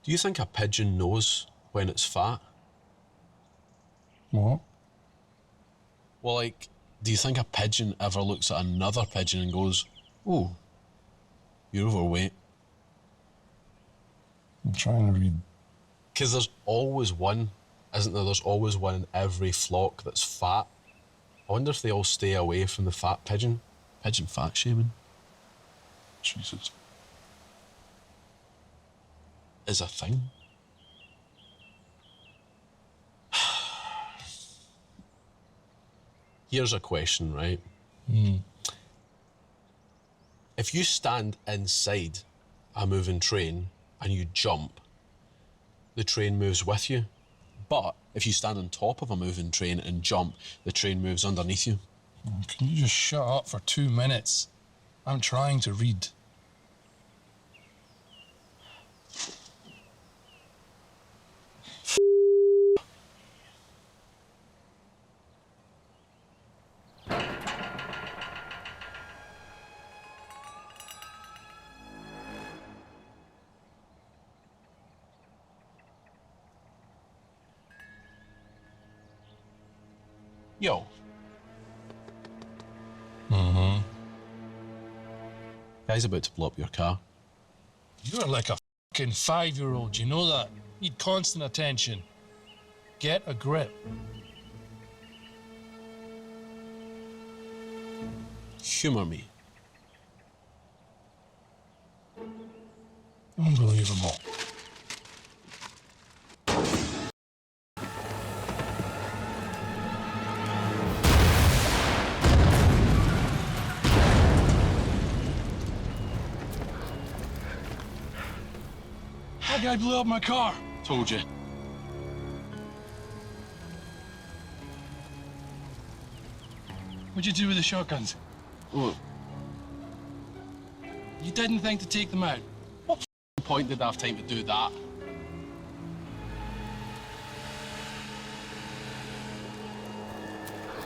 Do you think a pigeon knows when it's fat? What? Well, like, do you think a pigeon ever looks at another pigeon and goes, "Oh, you're overweight"? I'm trying to read. Because there's always one, isn't there? There's always one in every flock that's fat. I wonder if they all stay away from the fat pigeon. Pigeon fat shaming Jesus. is a thing. Here's a question, right? If you stand inside a moving train and you jump, the train moves with you. But if you stand on top of a moving train and jump, the train moves underneath you. Can you just shut up for 2 minutes? I'm trying to read. Yo. Guy's about to blow up your car. You're like a fucking 5-year-old, you know that? Need constant attention. Get a grip. Humour me. Unbelievable. That guy blew up my car. Told you. What'd you do with the shotguns? What You didn't think to take them out. point did I have time to do that?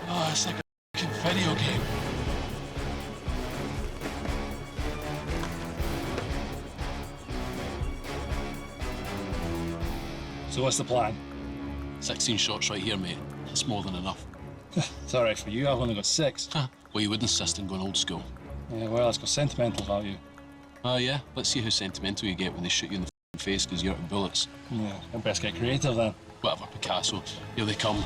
Oh, it's like a fucking video game. So what's the plan? 16 shots right here, mate. That's more than enough. It's all right for you. I've only got 6. Huh. Well, you would insist on going old school. Yeah, well, it's got sentimental value. Oh, yeah? Let's see how sentimental you get when they shoot you in the face because you're out of bullets. Yeah, I best get creative then. Whatever, Picasso. Here they come.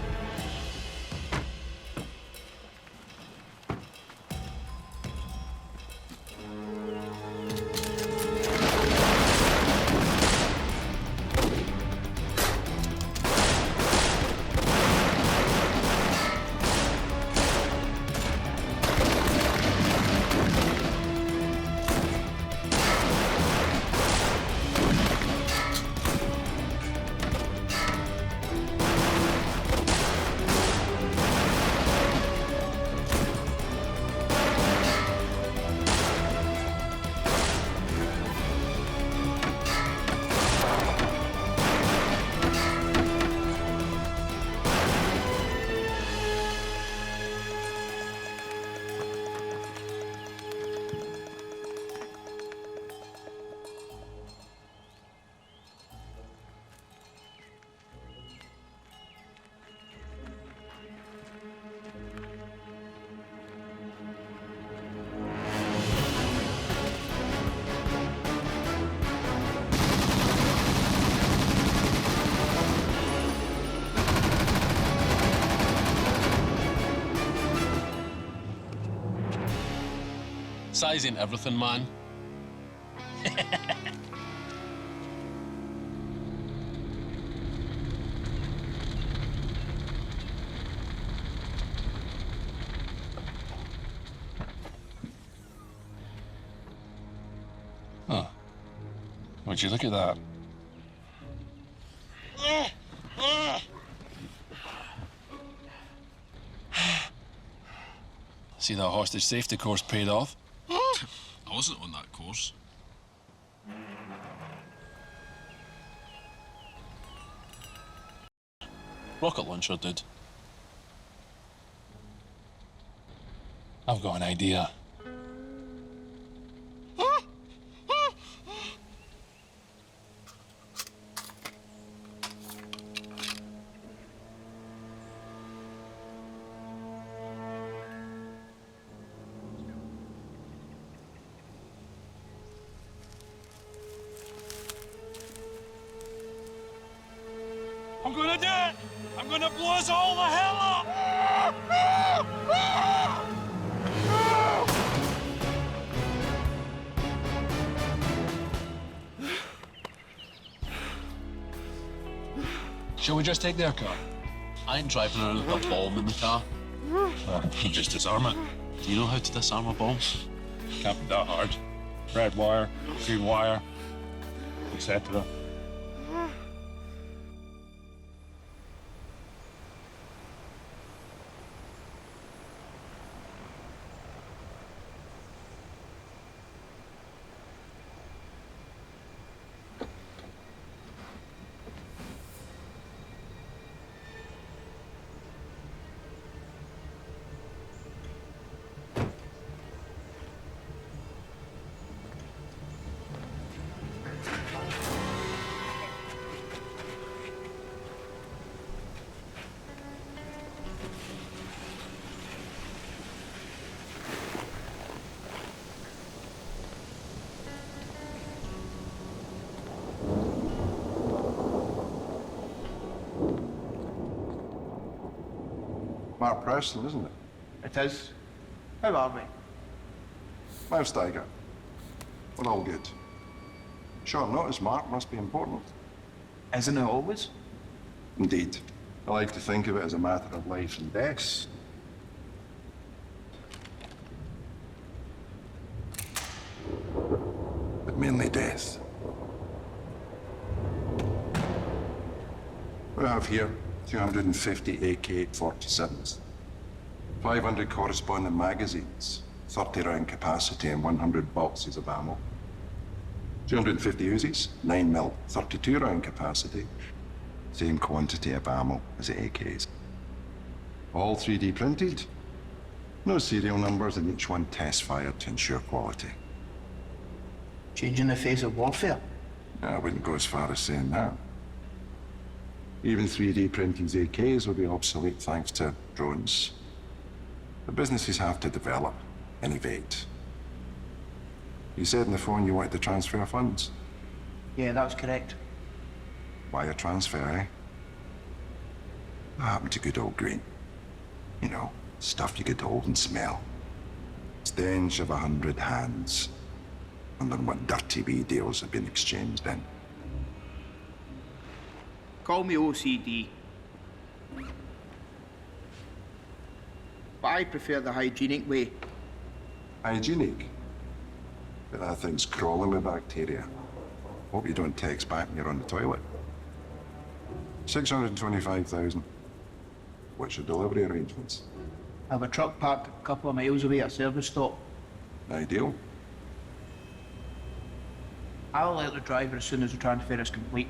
Size ain't everything, man. Huh. Would you look at that? See that hostage safety course paid off? I wasn't on that course. Rocket launcher did. I've got an idea. I'm gonna blow us all the hell up! Shall we just take their car? I ain't driving around with a bomb in the car. Just disarm it. Do you know how to disarm a bomb? Can't be that hard. Red wire, green wire, etc. Mark Preston, isn't it? It is. How are we? Mouse Tiger. We're all good. Short notice, Mark, must be important. Isn't it always? Indeed. I like to think of it as a matter of life and death. But mainly death. We have here 250 AK-47s, 500 corresponding magazines, 30 round capacity and 100 boxes of ammo. 250 Uzis, 9mm, 32 round capacity, same quantity of ammo as the AKs. All 3D printed, no serial numbers, and each one test fired to ensure quality. Changing the face of warfare? I wouldn't go as far as saying that. Even 3D printing's AKs will be obsolete thanks to drones. The businesses have to develop, innovate. You said on the phone you wanted to transfer funds. Yeah, that was correct. Wire transfer, eh? What happened to good old green? You know, stuff you could hold and smell. Stench of 100 hands. Wondering what dirty wee deals have been exchanged in. Call me OCD. But I prefer the hygienic way. Hygienic? But that thing's crawling with bacteria. Hope you don't text back when you're on the toilet. 625,000. What's your delivery arrangements? I have a truck parked a couple of miles away at a service stop. Ideal. I'll let the driver as soon as the transfer is complete.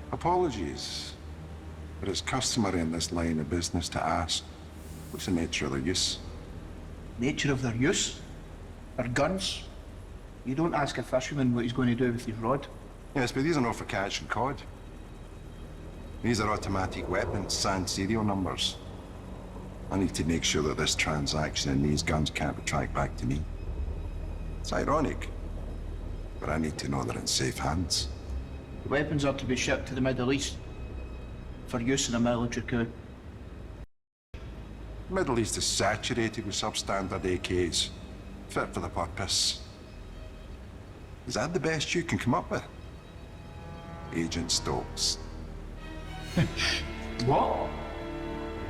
Apologies, but it's customary in this line of business to ask, what's the nature of their use? Nature of their use? Their guns? You don't ask a fisherman what he's going to do with his rod. Yes, but these are not for catching cod. These are automatic weapons, sans serial numbers. I need to make sure that this transaction and these guns can't be tracked back to me. It's ironic, but I need to know they're in safe hands. The weapons are to be shipped to the Middle East for use in a military coup. The Middle East is saturated with substandard AKs, fit for the purpose. Is that the best you can come up with? Agent Stokes. What?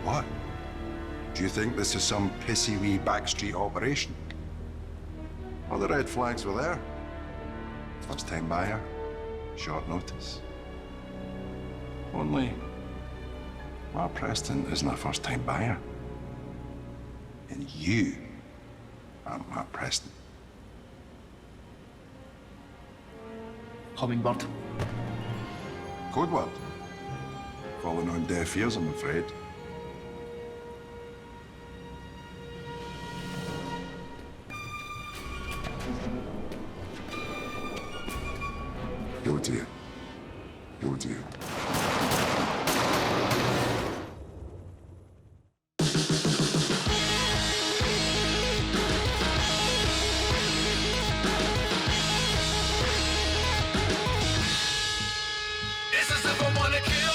What? Do you think this is some pissy wee backstreet operation? All the red flags were there. First time buyer, short notice. Only, Mark Preston isn't a first time buyer. And you are Mark Preston. Hummingbird. Code word. Falling on deaf ears, I'm afraid. Go to you. Go to you. This is if I wanna kill.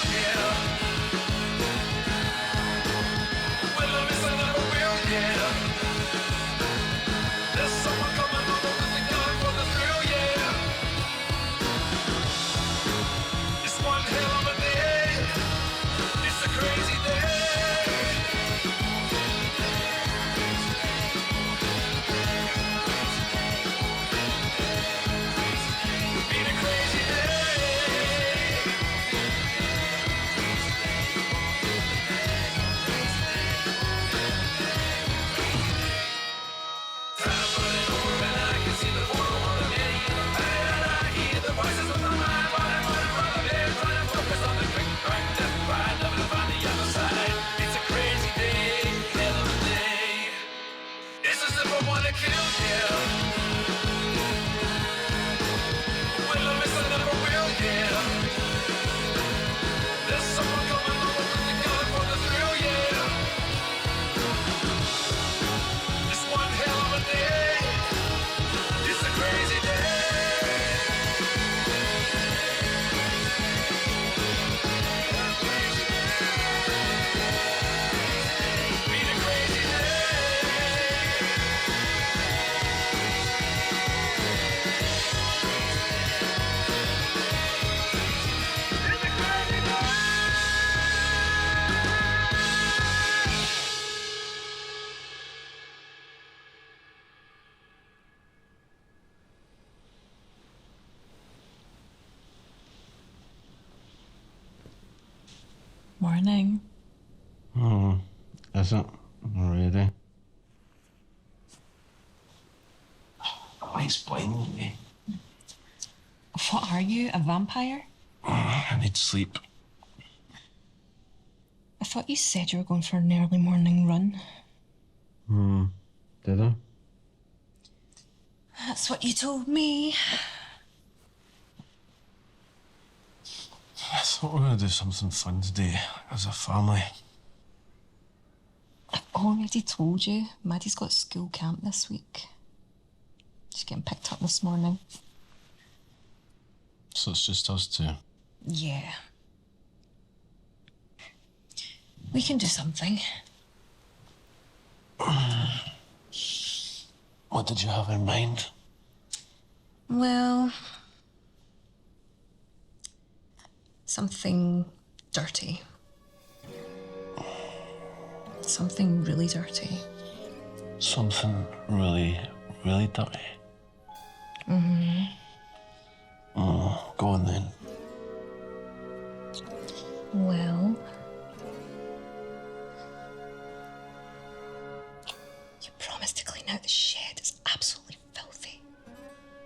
somebody killed you. Will I miss? I never will, yeah. There's someone coming over with the gun for the thrill, yeah. It's one hell of a day. It's a crazy day. Been a crazy day. Morning. Oh, is it? Already? Why explain me? What are you, a vampire? I need sleep. I thought you said you were going for an early morning run. Did I? That's what you told me. I thought we were going to do something fun today as a family. I've already told you, Maddie's got school camp this week. She's getting picked up this morning. So it's just us two. Yeah. We can do something. What did you have in mind? Well, something dirty. Something really dirty. Something really, really dirty. Oh, go on then. Well, you promised to clean out the shed. It's absolutely filthy.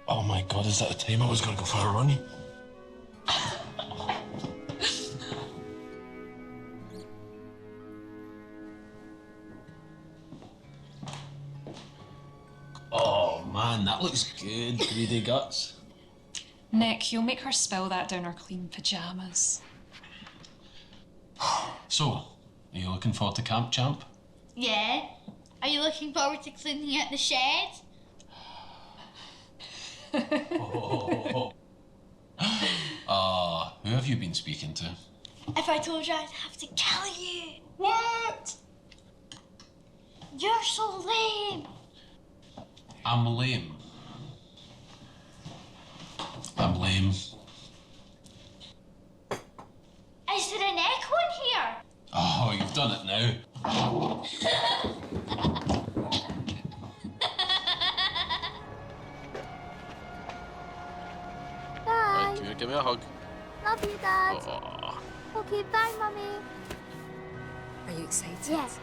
Oh my God, is that the time I was going to go for a run? Oh man, that looks good. Greedy guts. Nick, you'll make her spill that down her clean pyjamas. So, are you looking forward to camp, champ? Yeah. Are you looking forward to cleaning out the shed? Who have you been speaking to? If I told you, I'd have to kill you. What? You're so lame. I'm lame. I'm lame. Is there an echo in here? Oh, you've done it now. Bye. Come here, give me a hug. Love you, Dad. Oh. Okay, bye, Mummy. Are you excited? Yes.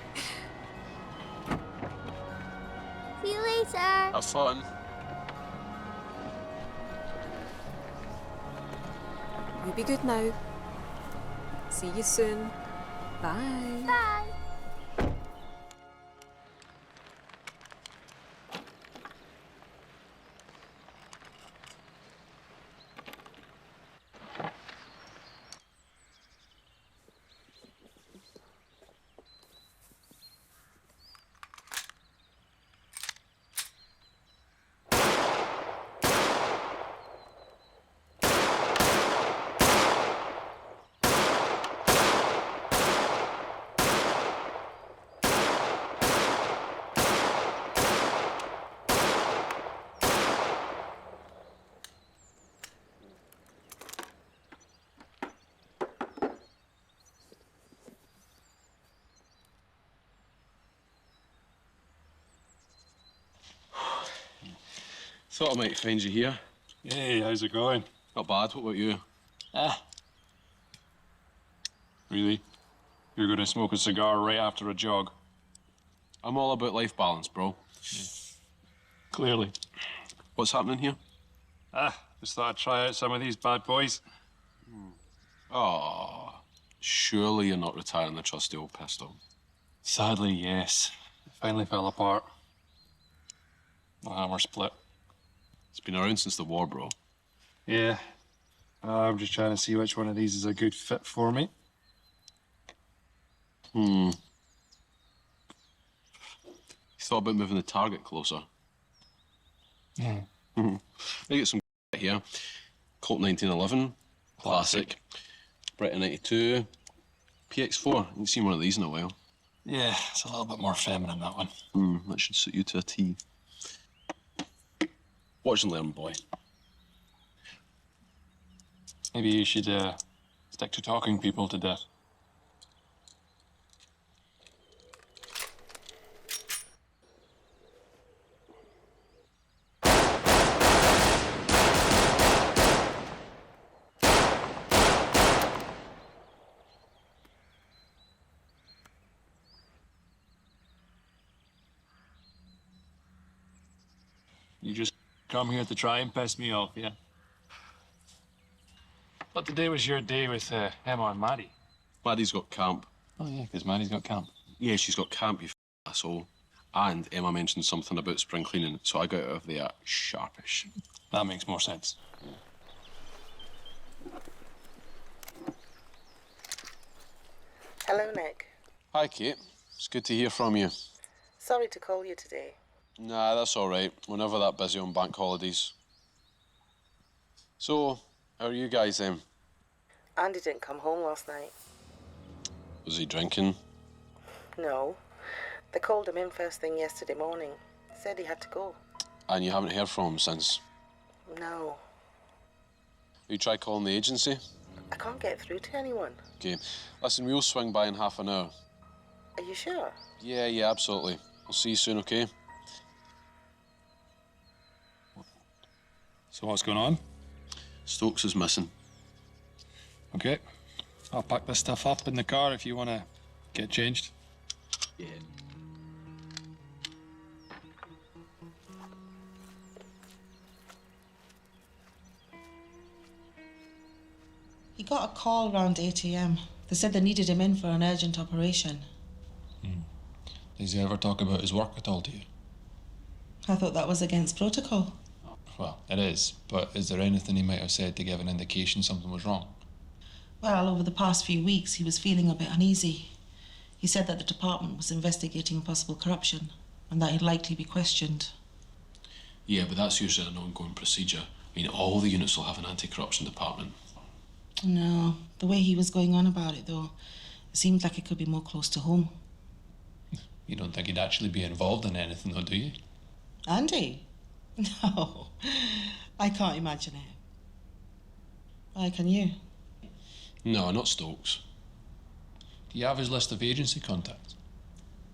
See you later. Have fun. You be good now. See you soon. Bye. Bye. Thought I might find you here. Hey, how's it going? Not bad. What about you? Really? You're gonna smoke a cigar right after a jog? I'm all about life balance, bro. Clearly. What's happening here? Just thought I'd try out some of these bad boys. Oh, surely you're not retiring the trusty old pistol. Sadly, yes. It finally fell apart. hammer split. It's been around since the war, bro. Yeah. I'm just trying to see which one of these is a good fit for me. You thought about moving the target closer? Yeah. I get some here. Colt 1911, classic. Bretta 92, PX4. You've seen one of these in a while. Yeah, it's a little bit more feminine, that one. That should suit you to a T. Watch and learn, boy. Maybe you should stick to talking people to death. You just come here to try and piss me off, yeah? But today was your day with Emma and Maddie. Maddie's got camp. Oh, yeah, because Maddie's got camp. Yeah, she's got camp, you asshole. And Emma mentioned something about spring cleaning, so I got out of there sharpish. That makes more sense. Hello, Nick. Hi, Kate. It's good to hear from you. Sorry to call you today. Nah, that's all right. We're never that busy on bank holidays. So, how are you guys then? Andy didn't come home last night. Was he drinking? No. They called him in first thing yesterday morning. Said he had to go. And you haven't heard from him since? No. You tried calling the agency? I can't get through to anyone. Okay. Listen, we'll swing by in half an hour. Are you sure? Yeah, absolutely. I'll see you soon, okay? So what's going on? Stokes is missing. Okay. I'll pack this stuff up in the car if you want to get changed. Yeah. He got a call around 8 a.m. They said they needed him in for an urgent operation. Does he ever talk about his work at all to you? I thought that was against protocol. Well, it is, but is there anything he might have said to give an indication something was wrong? Well, over the past few weeks, he was feeling a bit uneasy. He said that the department was investigating possible corruption and that he'd likely be questioned. Yeah, but that's usually an ongoing procedure. I mean, all the units will have an anti-corruption department. No, the way he was going on about it, though, it seemed like it could be more close to home. You don't think he'd actually be involved in anything, though, do you? Andy? No, I can't imagine it. Why, can you? No, not Stokes. Do you have his list of agency contacts?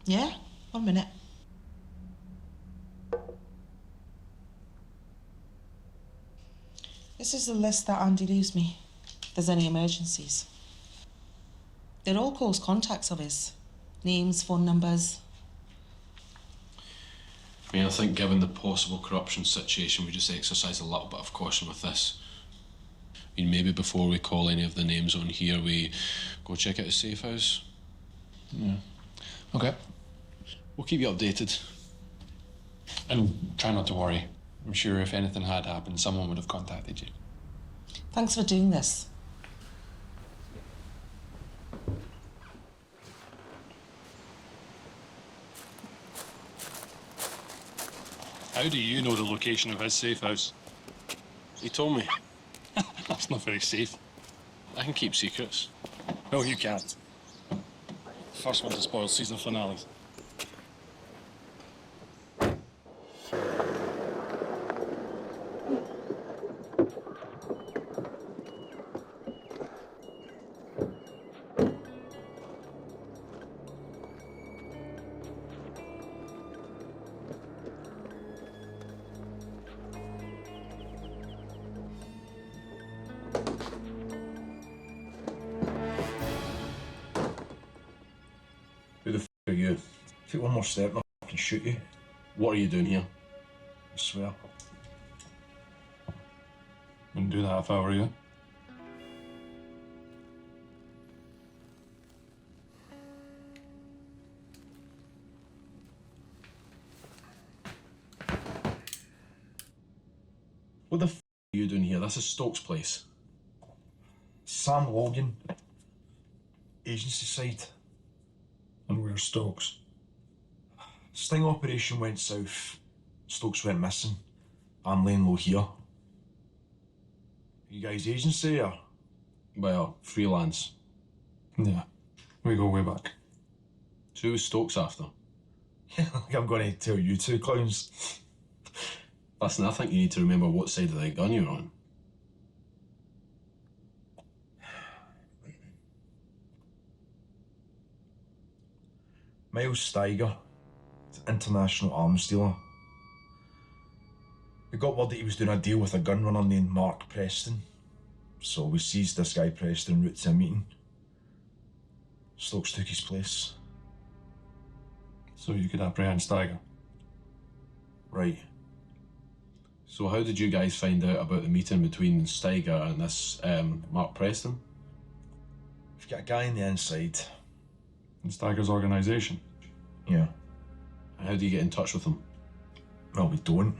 Yeah, 1 minute. This is the list that Andy leaves me, if there's any emergencies. They're all close contacts of his. Names, phone numbers. I mean, I think given the possible corruption situation, we just exercise a little bit of caution with this. I mean, maybe before we call any of the names on here, we go check out his safe house. Yeah. Okay. We'll keep you updated. And try not to worry. I'm sure if anything had happened, someone would have contacted you. Thanks for doing this. How do you know the location of his safe house? He told me. That's not very safe. I can keep secrets. No, you can't. First one to spoil season finales. Who the f are you? Take one more step and I can shoot you. What are you doing here? I swear. Wouldn't do that if I were you. What the f are you doing here? This is Stokes' place. Sam Logan. Agency side. And where's Stokes? Sting operation went south. Stokes went missing. I'm laying low here. You guys agency or? Well, freelance. Yeah, we go way back. So who was Stokes after? Like I'm going to tell you two clowns. Listen, I think you need to remember what side of the gun you're on. Miles Steiger, international arms dealer. We got word that he was doing a deal with a gun runner named Mark Preston. So we seized this guy Preston en route to a meeting. Stokes took his place. So you could apprehend Steiger? Right. So how did you guys find out about the meeting between Steiger and this Mark Preston? We've got a guy on the inside. In Steiger's organisation? Yeah. And how do you get in touch with him? Well, we don't.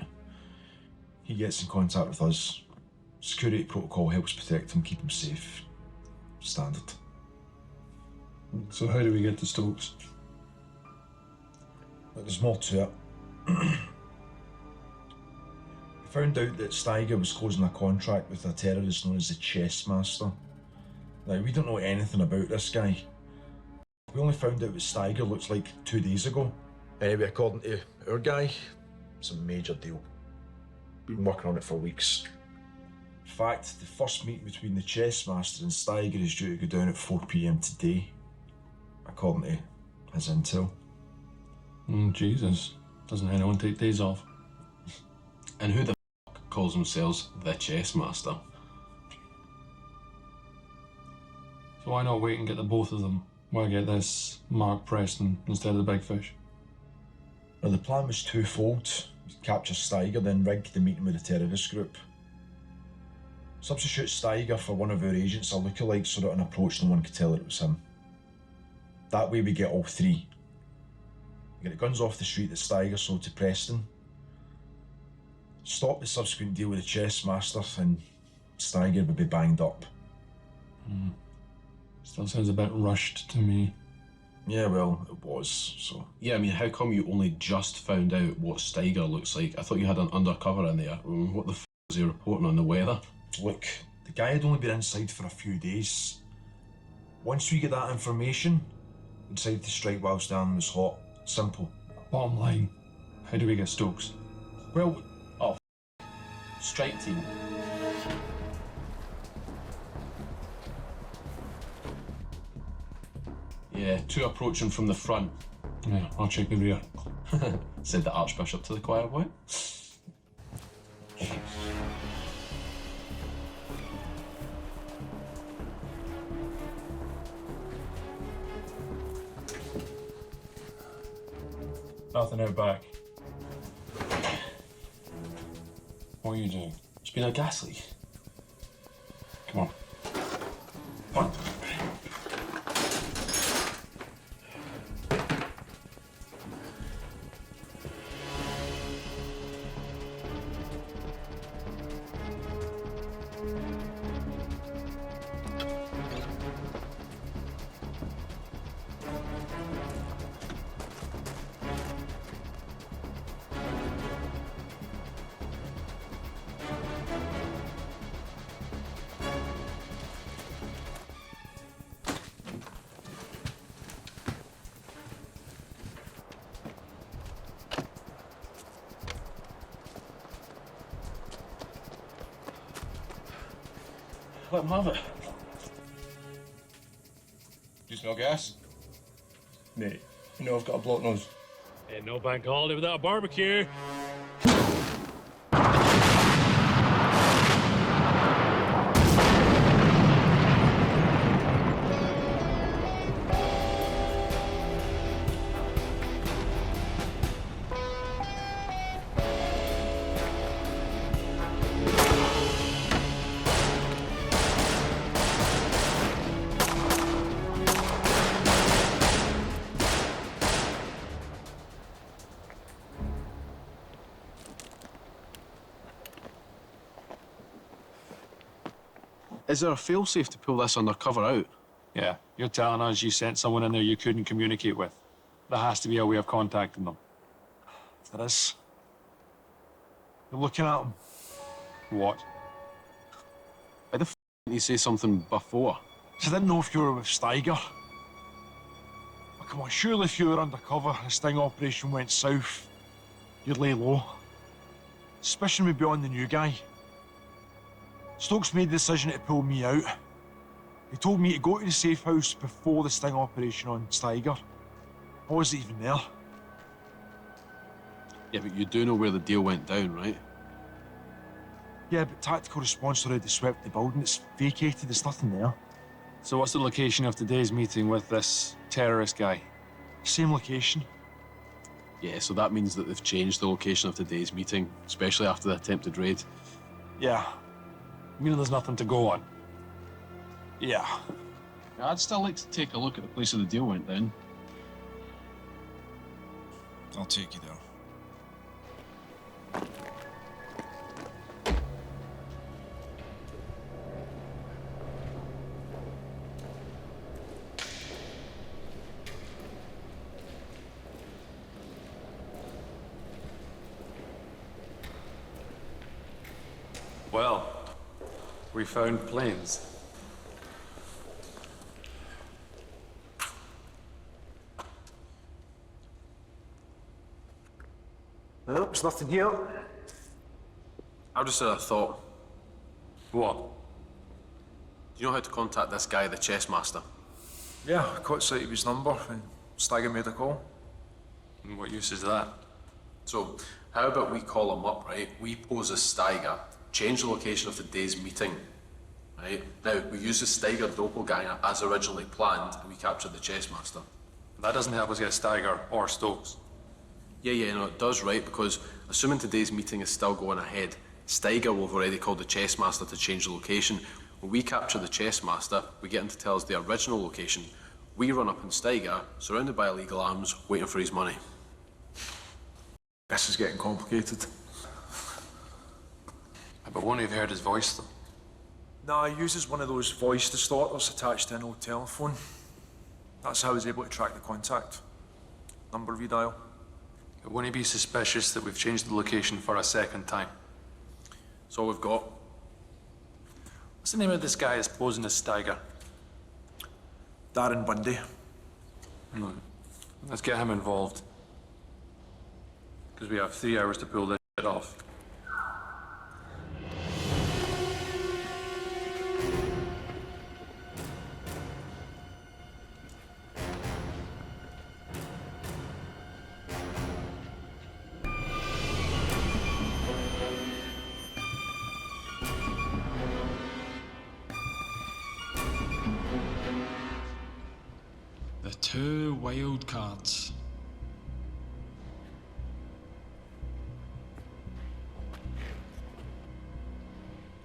He gets in contact with us. Security protocol helps protect him, keep him safe. Standard. So how do we get to Stokes? But there's more to it. We found out that Steiger was closing a contract with a terrorist known as the Chess Master. Now, we don't know anything about this guy. We only found out what Steiger looks like 2 days ago. Anyway, according to our guy, it's a major deal. Been working on it for weeks. In fact, the first meeting between the Chess Master and Steiger is due to go down at 4 PM today, according to his intel. Jesus. Doesn't anyone take days off? And who the f calls themselves the Chess Master? So why not wait and get the both of them? Why get this Mark Preston instead of the big fish? Well, the plan was twofold. We'd capture Steiger, then rig the meeting with the terrorist group. Substitute Steiger for one of our agents, a lookalike, so that an approach no one could tell it was him. That way we get all three. We get the guns off the street that Steiger sold to Preston. Stop the subsequent deal with the Chess Master, and Steiger would be banged up. Still sounds a bit rushed to me. Yeah, well, it was, so... Yeah, I mean, how come you only just found out what Steiger looks like? I thought you had an undercover in there. What the f was he reporting on the weather? Look, the guy had only been inside for a few days. Once we get that information, we decided to strike whilst the iron was hot. Simple. Bottom line, how do we get Stokes? Well... Oh, strike team. Yeah, two approaching from the front. Yeah, I'll check the rear. Said the Archbishop to the choir boy. Nothing out back. What are you doing? It's been a gas leak. Come on. Come on. Let him have it. Do you smell gas? Mate, you know I've got a block nose. Ain't no bank holiday without a barbecue. Is there a failsafe to pull this undercover out? Yeah, you're telling us you sent someone in there you couldn't communicate with. There has to be a way of contacting them. There is. You're looking at him. What? Why the f didn't you say something before? I didn't know if you were with Steiger. Oh, come on, surely if you were undercover and the sting operation went south, you'd lay low. Suspicion would be on the new guy. Stokes made the decision to pull me out. He told me to go to the safe house before the sting operation on Steiger. I wasn't even there. Yeah, but you do know where the deal went down, right? Yeah, but tactical response already swept the building. It's vacated, there's nothing there. So what's the location of today's meeting with this terrorist guy? Same location. Yeah, so that means that they've changed the location of today's meeting, especially after the attempted raid. Yeah. Meaning there's nothing to go on. Yeah. I'd still like to take a look at the place where the deal went down. I'll take you there. Well, we found planes. No, there's nothing here. I've just had a thought. What? Do you know how to contact this guy, the chess master? Yeah, I caught sight of his number and Steiger made a call. And what use is that? So, how about we call him up, right? We pose as Steiger, change the location of today's meeting, right? Now, we use the Steiger doppelganger as originally planned, and we capture the chess master. That doesn't help us get Steiger or Stokes. Yeah, no, it does, right? Because assuming today's meeting is still going ahead, Steiger will have already called the chess master to change the location. When we capture the chess master, we get him to tell us the original location. We run up on Steiger, surrounded by illegal arms, waiting for his money. This is getting complicated. But won't he have heard his voice, though? Nah, he uses one of those voice distorters attached to an old telephone. That's how he's able to track the contact. Number redial. But won't he be suspicious that we've changed the location for a second time? That's all we've got. What's the name of this guy that's posing as Steiger? Darren Bundy. No. Let's get him involved. Because we have 3 hours to pull this shit off. The 2 wild cards.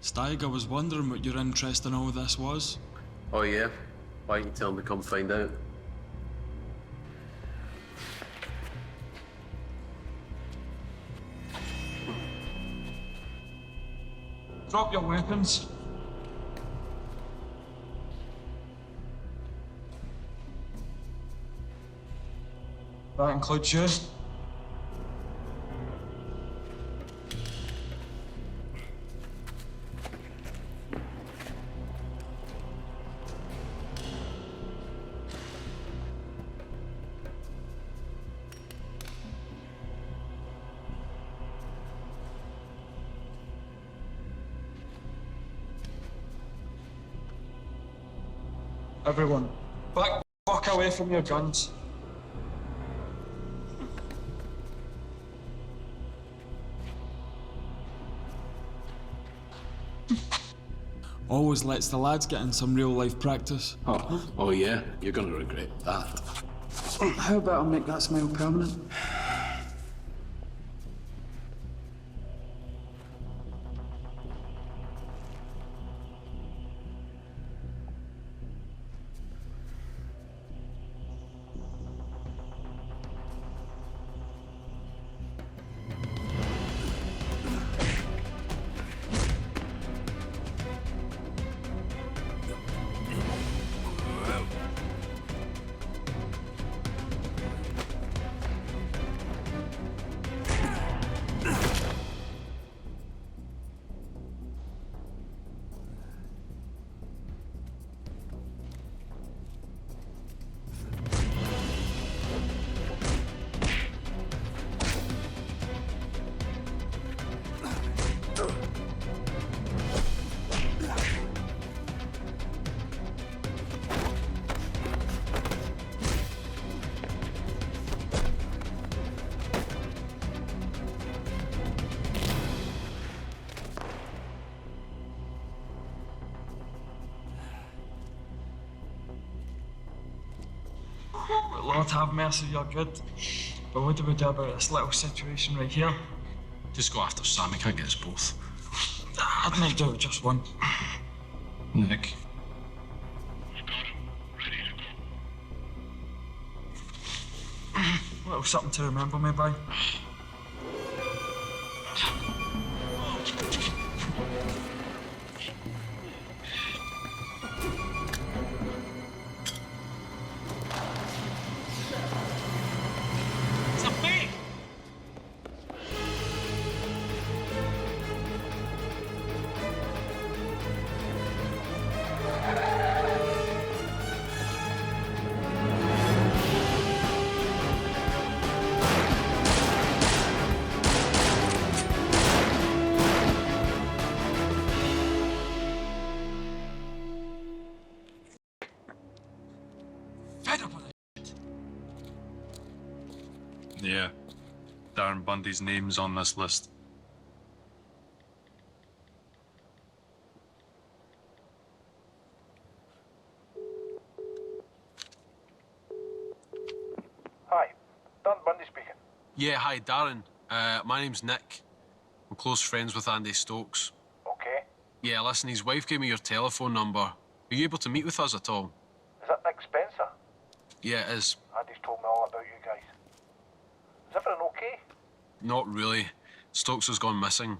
Steiger was wondering what your interest in all this was. Oh yeah? Why didn't you tell him to come find out? Drop your weapons. That includes you. Everyone, back the fuck away from your guns. Always lets the lads get in some real life practice. Oh yeah? You're gonna regret that. How about I make that smile permanent? Lord have mercy, you're good. But what do we do about this little situation right here? Just go after Sam, he can't get us both. I'd make do with just one. Nick. Little something to remember me by. It's a bait! Fed up with it. Yeah. Darren Bundy's name's on this list. Hi, Dan Bundy speaking. Yeah, hi, Darren. My name's Nick. I'm close friends with Andy Stokes. Okay. Yeah, listen, his wife gave me your telephone number. Are you able to meet with us at all? Is that Nick Spencer? Yeah, it is. Andy's told me all about you guys. Is everything okay? Not really. Stokes has gone missing.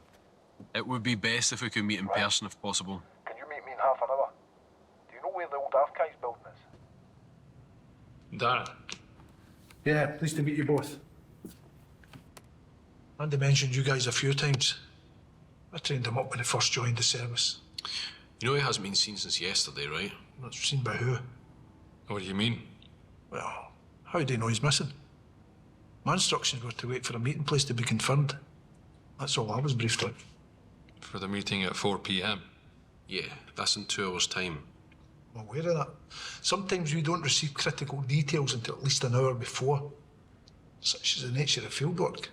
It would be best if we could meet in person if possible. Can you meet me in half an hour? Do you know where the old archives building is? Darren. Yeah, pleased to meet you both. Andy mentioned you guys a few times. I trained him up when he first joined the service. You know he hasn't been seen since yesterday, right? Not seen by who? What do you mean? Well, how do you know he's missing? My instructions were to wait for a meeting place to be confirmed. That's all I was briefed on. For the meeting at 4 p.m. Yeah, that's in 2 hours' time. I'm aware of that. Sometimes we don't receive critical details until at least an hour before. Such is the nature of fieldwork.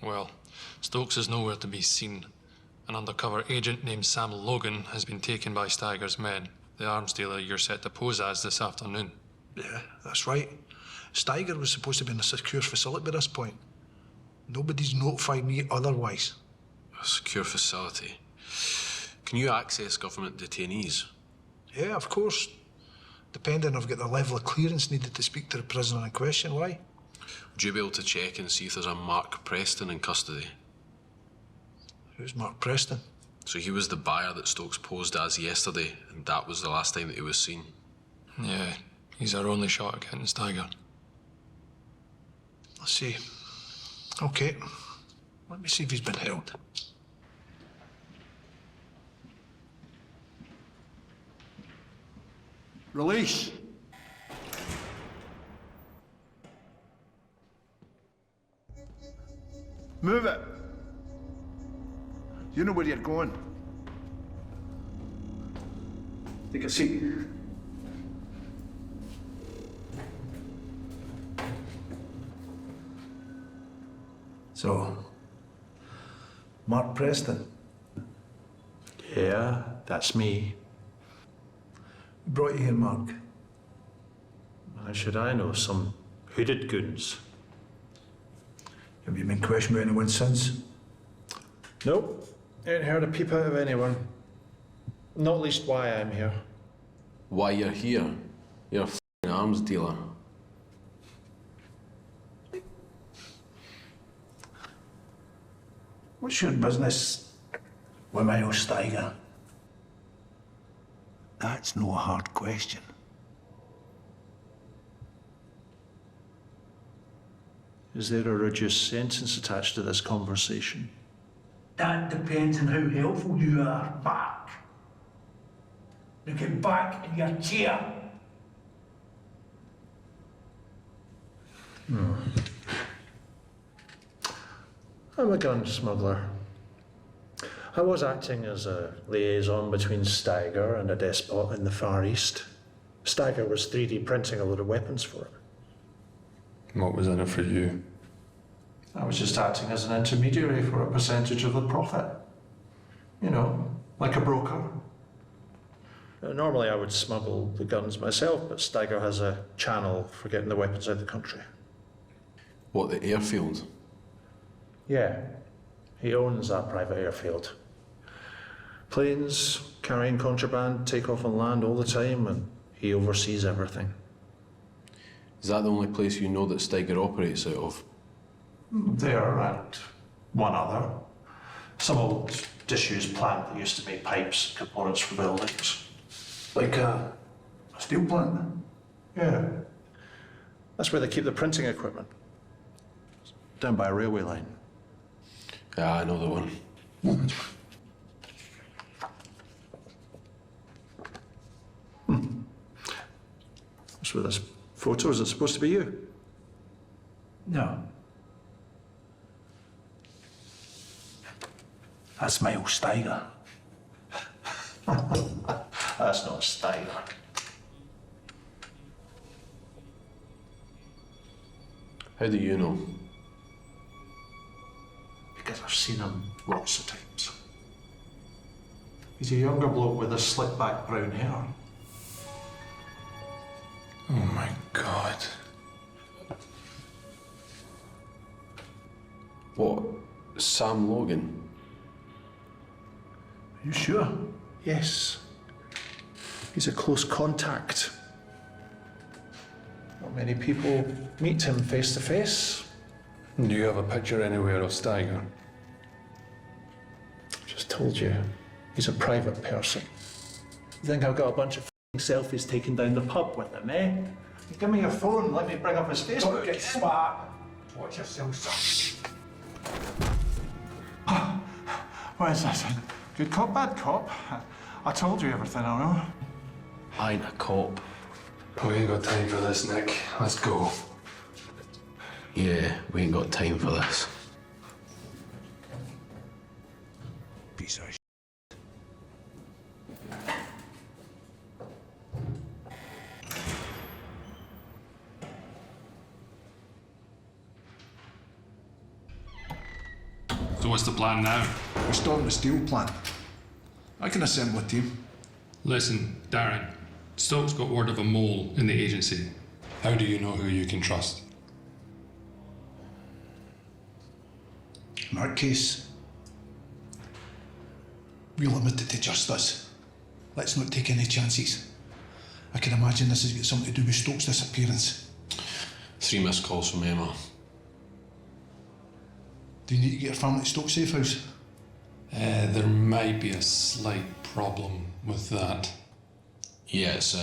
Well, Stokes is nowhere to be seen. An undercover agent named Sam Logan has been taken by Steiger's men, the arms dealer you're set to pose as this afternoon. Yeah, that's right. Steiger was supposed to be in a secure facility by this point. Nobody's notified me otherwise. A secure facility. Can you access government detainees? Yeah, of course. Depending, I've got the level of clearance needed to speak to the prisoner in question. Why? Would you be able to check and see if there's a Mark Preston in custody? Who's Mark Preston? So he was the buyer that Stokes posed as yesterday, and that was the last time that he was seen. Yeah, he's our only shot at getting Steiger. Let's see. Okay. Let me see if he's been held. Release. Move it. You know where you're going. Take a seat. So, Mark Preston. Yeah, that's me. Who brought you here, Mark? How should I know? Some hooded goons. Have you been questioned by anyone since? Nope. Ain't heard a peep out of anyone. Not least why I'm here. Why you're here? You're a f***ing arms dealer. What's your business with Miles Steiger? That's no hard question. Is there a reduced sentence attached to this conversation? That depends on how helpful you are, Mark. Now get back in your chair. I'm a gun smuggler. I was acting as a liaison between Steiger and a despot in the Far East. Steiger was 3D printing a load of weapons for him. What was in it for you? I was just acting as an intermediary for a percentage of the profit. You know, like a broker. Normally I would smuggle the guns myself, but Steiger has a channel for getting the weapons out of the country. What, the airfield? Yeah, he owns that private airfield. Planes carrying contraband take off on land all the time, and he oversees everything. Is that the only place you know that Steiger operates out of? There and one other. Some old disused plant that used to make pipes and components for buildings. Like a steel plant? Yeah. That's where they keep the printing equipment. Down by a railway line. Yeah, I know the one. What's with this photo? Is it supposed to be you? No. That's Miles Steiger. That's not Steiger. How do you know? Because I've seen him lots of times. He's a younger bloke with a slick back brown hair. Oh my God. What? Sam Logan? Are you sure? Yes. He's a close contact. Not many people meet him face to face. Do you have a picture anywhere of Steiger? Just told you, he's a private person. You think I've got a bunch of selfies taken down the pub with him, eh? Give me your phone, let me bring up his Facebook. Don't get smart. Watch yourself, son. What is this? Good cop, bad cop? I told you everything I know. I ain't a cop. We ain't got time for this, Nick. Let's go. Yeah, we ain't got time for this. Piece of So what's the plan now? We storm the steel plant. I can assemble a team. Listen, Darren. Stokes got word of a mole in the agency. How do you know who you can trust? In our case, we're limited to just us. Let's not take any chances. I can imagine this has got something to do with Stokes' disappearance. 3 missed calls from Emma. Do you need to get your family to Stokes' safe house? There might be a slight problem with that. Yeah, it's,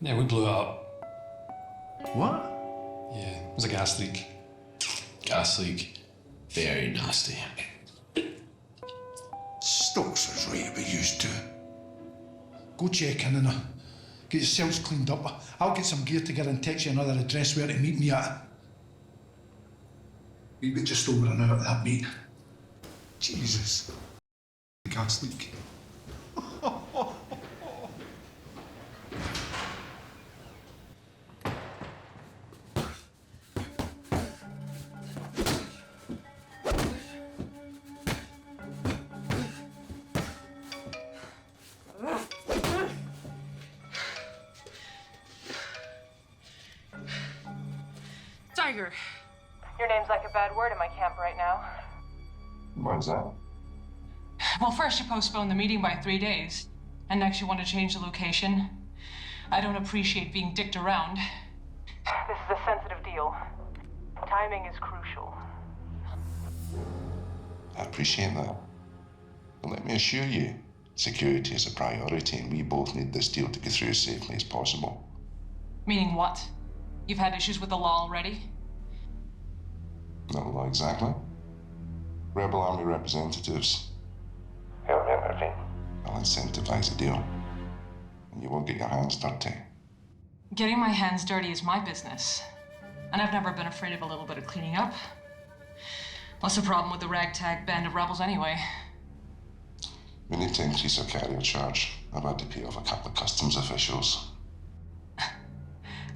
Yeah, we blew it up. What? Yeah, it was a gas leak. Gas leak. Very nasty. Stokes was right to be used to. Go check in and get yourselves cleaned up. I'll get some gear together and text you another address where to meet me at. We've got just over an hour at that meet. Jesus. Gas leak. Steiger. Your name's like a bad word in my camp right now. Why's that? Well, first you postponed the meeting by 3 days, and next you want to change the location. I don't appreciate being dicked around. This is a sensitive deal. Timing is crucial. I appreciate that. But let me assure you, security is a priority and we both need this deal to go through as safely as possible. Meaning what? You've had issues with the law already? Not the law exactly. Rebel Army representatives. They'll intervene. They'll incentivize the deal. And you won't get your hands dirty. Getting my hands dirty is my business. And I've never been afraid of a little bit of cleaning up. What's the problem with the ragtag band of rebels anyway? We need to increase our carrier charge. I've had to pay off a couple of customs officials.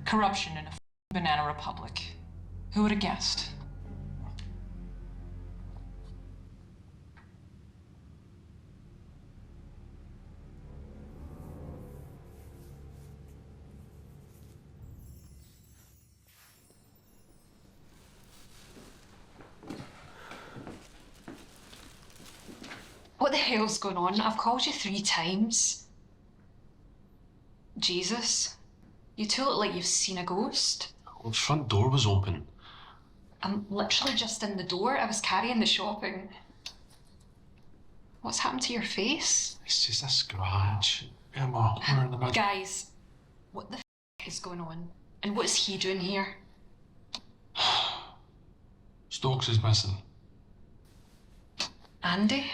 Corruption in a banana republic. Who would have guessed? What the hell's going on? I've called you 3 times. Jesus, you two look like you've seen a ghost. Well, the front door was open. I'm literally just in the door. I was carrying the shopping. What's happened to your face? It's just a scratch. Emma, we're in the middle. Guys, what the is going on? And what is he doing here? Stokes is missing. Andy?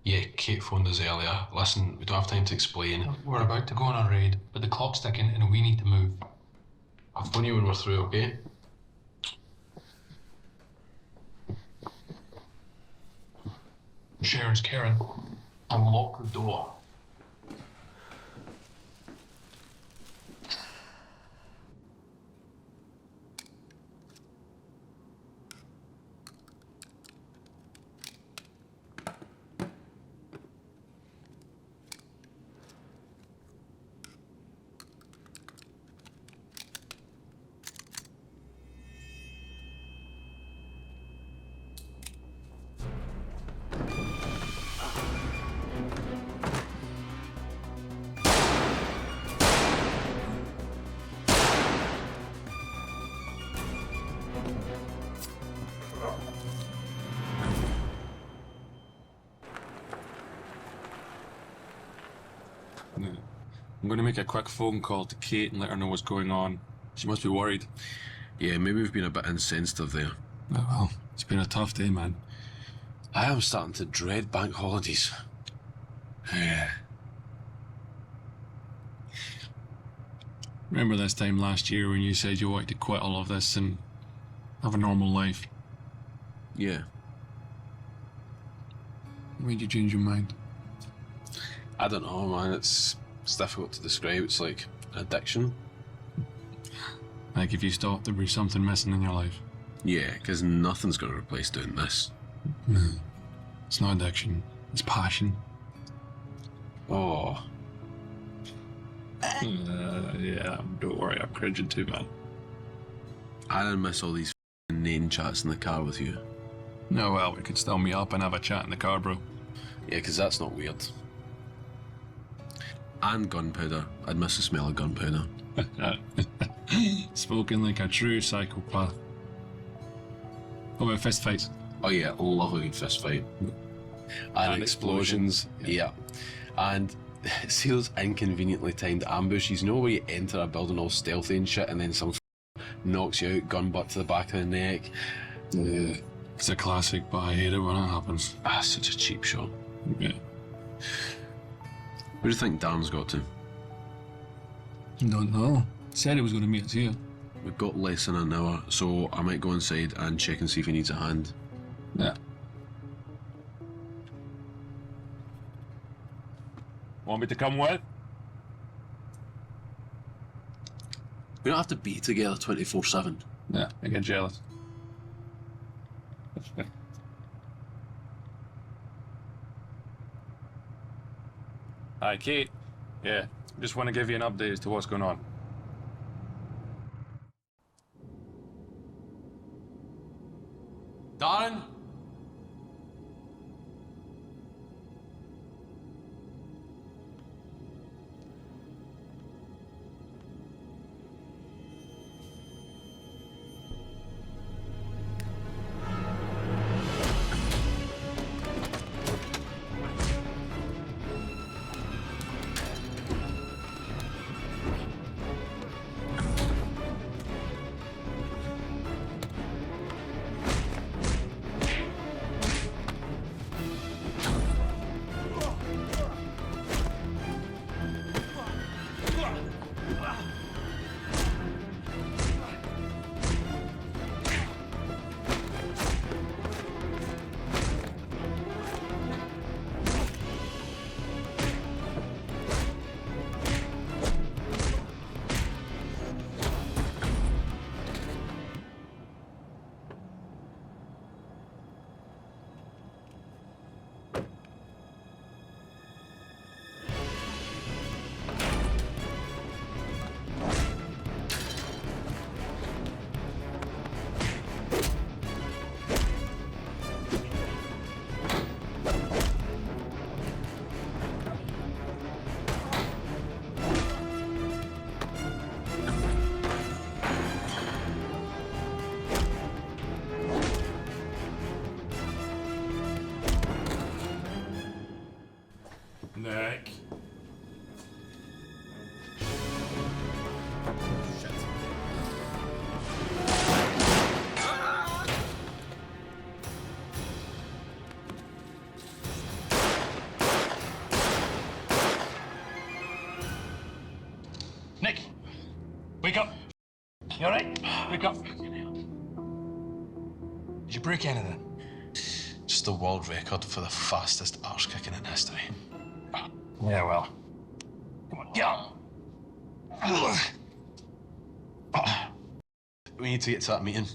Yeah, Kate phoned us earlier. Listen, we don't have time to explain. We're about to go on a raid, but the clock's ticking and we need to move. I'll phone you when we're through, okay? Sharon's Karen. Unlock the door. I'm going to make a quick phone call to Kate and let her know what's going on. She must be worried. Yeah, maybe we've been a bit insensitive there. Oh, well, it's been a tough day, man. I am starting to dread bank holidays. Yeah. Remember this time last year when you said you wanted to quit all of this and have a normal life? Yeah. What made you change your mind? I don't know, man. It's difficult to describe. It's like an addiction. Like if you stopped, there'd be something missing in your life. Yeah, because nothing's going to replace doing this. No. It's not addiction. It's passion. Oh. Yeah, don't worry, I'm cringing too, man. I didn't miss all these name chats in the car with you. No, well, we could still meet up and have a chat in the car, bro. Yeah, because that's not weird. And gunpowder. I'd miss the smell of gunpowder. Spoken like a true psychopath. What about fist fights? Oh yeah, love a good fist fight. And explosions. Yeah. And see those inconveniently timed ambushes, you know where you enter a building all stealthy and shit and then some knocks you out, gun butt to the back of the neck. Yeah. It's a classic, but I hate it when it happens. Ah, such a cheap shot. Yeah. Where do you think Dan's got to? Don't know. Said he was going to meet us here. We've got less than an hour, so I might go inside and check and see if he needs a hand. Yeah. Want me to come with? We don't have to be together 24/7. Yeah, I get jealous. Hi, Kate. Yeah, just want to give you an update as to what's going on. Darren? Nick. Nick! Wake up! You alright? Wake up. Did you break anything? Just the world record for the fastest arse kicking in history. Yeah, well. Come on, get up! We need to get to that meeting.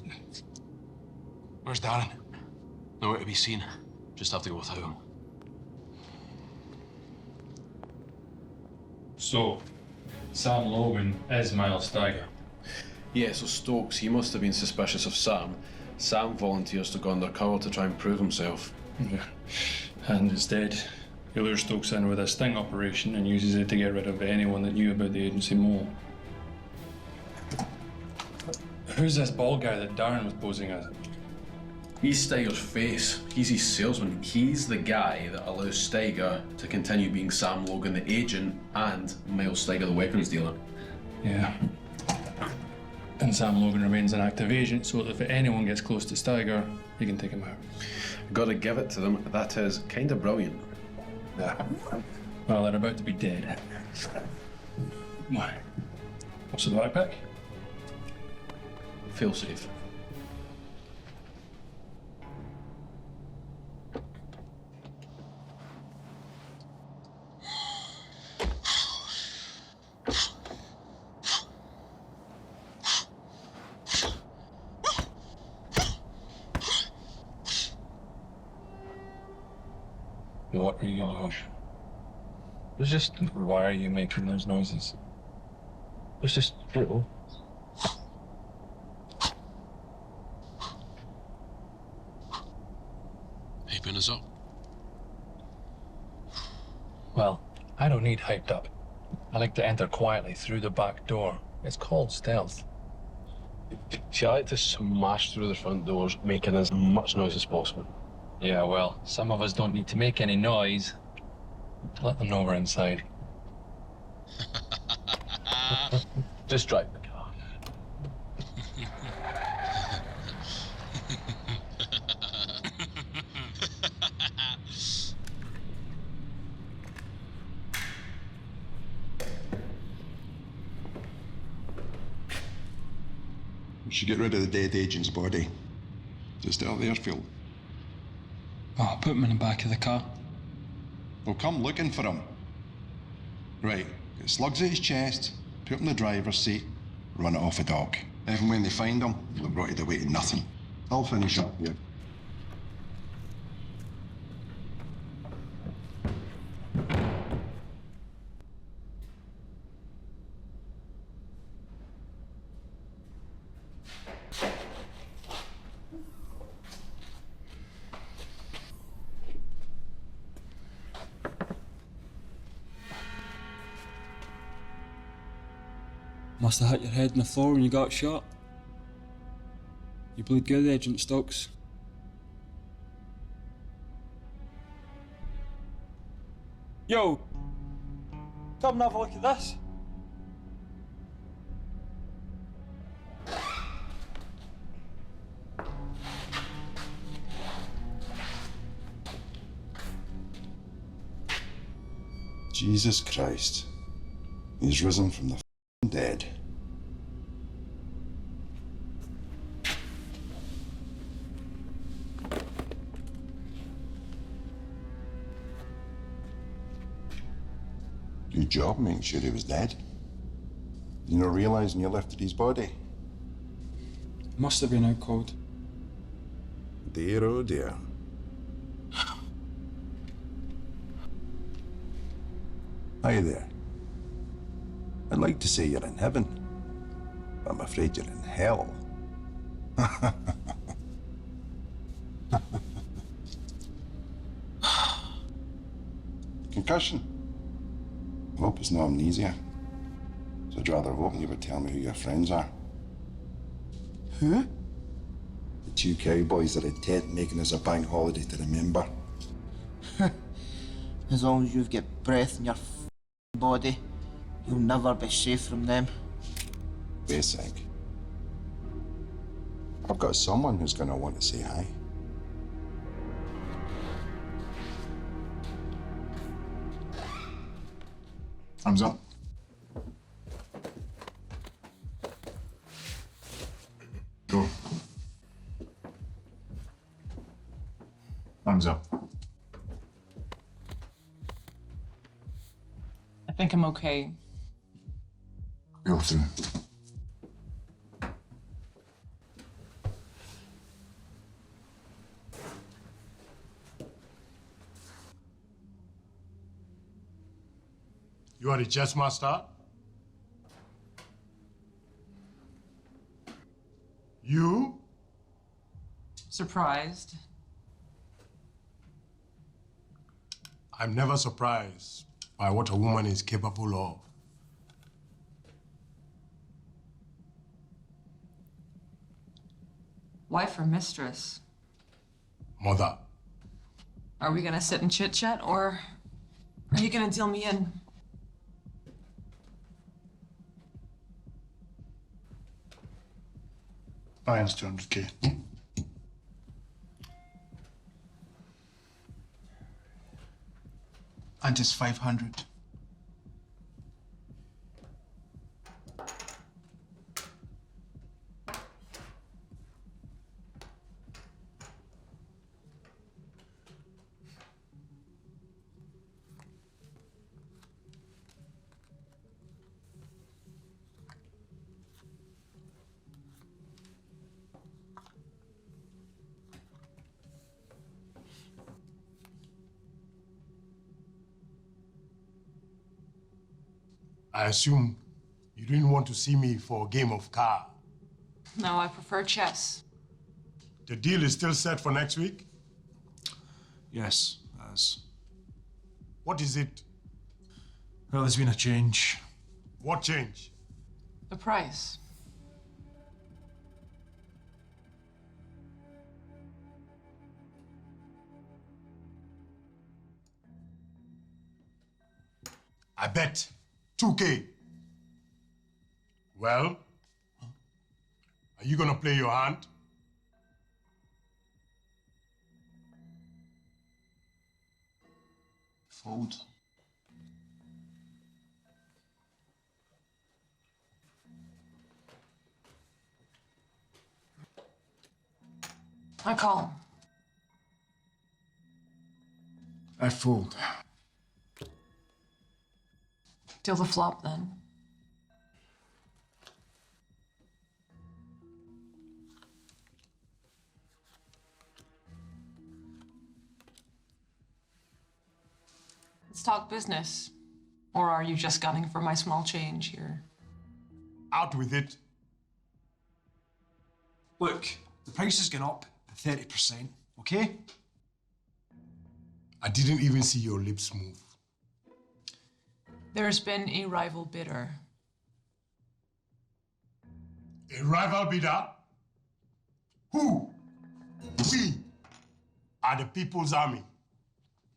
Where's Darren? Nowhere to be seen. Just have to go without him. So, Sam Logan is Miles Steiger. Yeah, so Stokes, he must have been suspicious of Sam. Sam volunteers to go undercover to try and prove himself. Yeah. And instead, he lures Stokes in with a sting operation and uses it to get rid of anyone that knew about the agency mole. Who's this bald guy that Darren was posing as? He's Steiger's face. He's his salesman. He's the guy that allows Steiger to continue being Sam Logan, the agent, and Miles Steiger, the weapons dealer. Yeah. And Sam Logan remains an active agent, so that if anyone gets close to Steiger, he can take him out. Gotta give it to them. That is kind of brilliant. Yeah. Well, they're about to be dead. Why? What's the backpack? Feel safe. What are you doing? It's just, why are you making those noises? It's just, little. Hyping us up. Well, I don't need hyped up. I like to enter quietly through the back door. It's called stealth. See, I like to smash through the front doors, making as much noise as possible. Yeah, well, some of us don't need to make any noise to let them know we're inside. Just drive the car. We should get rid of the dead agent's body. Just out of the airfield. Oh, put him in the back of the car. We'll come looking for him. Right, get slugs at his chest, put him in the driver's seat, run it off a dock. Even when they find him, they'll have brought it away to nothing. I'll finish up here. Must have hit your head in the floor when you got shot. You bleed good, Agent Stokes. Yo! Come and have a look at this. Jesus Christ. He's risen from the dead. Good job making sure he was dead. You not realising you lifted his body? Must have been out cold. Dear, oh dear. Hi there. I'd like to say you're in heaven, but I'm afraid you're in hell. Concussion. I hope it's no amnesia. So I'd rather hope you would tell me who your friends are. Who? The two cowboys that are intent making us a bank holiday to remember. As long as you've got breath in your body, you'll never be safe from them. Basic. I've got someone who's gonna want to say hi. Thumbs up. Go. Thumbs up. I think I'm okay. Go through. You are the chess master? You? Surprised. I'm never surprised by what a woman is capable of. Wife or mistress? Mother. Are we gonna sit and chit-chat, or are you gonna deal me in? Mine's 200K. And it's 500. I assume you didn't want to see me for a game of cards. No, I prefer chess. The deal is still set for next week? Yes, as. What is it? Well, there's been a change. What change? The price. I bet 2K. Well, are you gonna play your hand? Fold. I call. I fold. Deal the flop then. Let's talk business. Or are you just gunning for my small change here? Out with it. Look, the price has gone up 30%, okay? I didn't even see your lips move. There's been a rival bidder. A rival bidder? Who? We are the People's Army.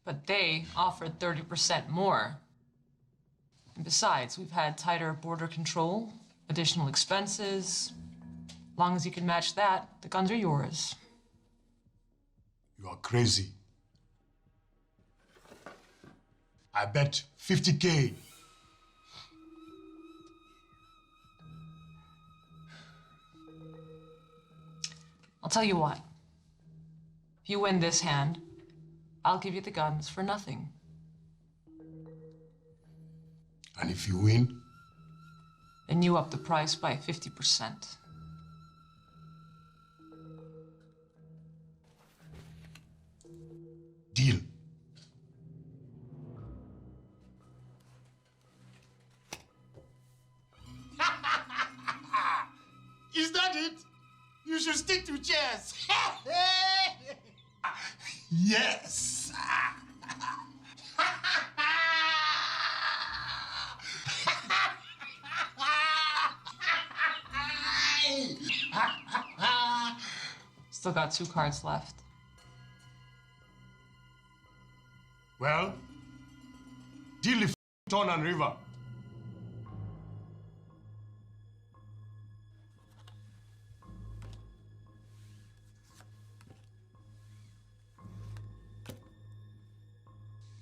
But they offered 30% more. And besides, we've had tighter border control, additional expenses. Long as you can match that, the guns are yours. You are crazy. I bet 50K. I'll tell you what. If you win this hand, I'll give you the guns for nothing. And if you win? Then you up the price by 50%. Deal. Is that it? You should stick to chess. Yes. Still got 2 cards left. Well, Deal the town and river.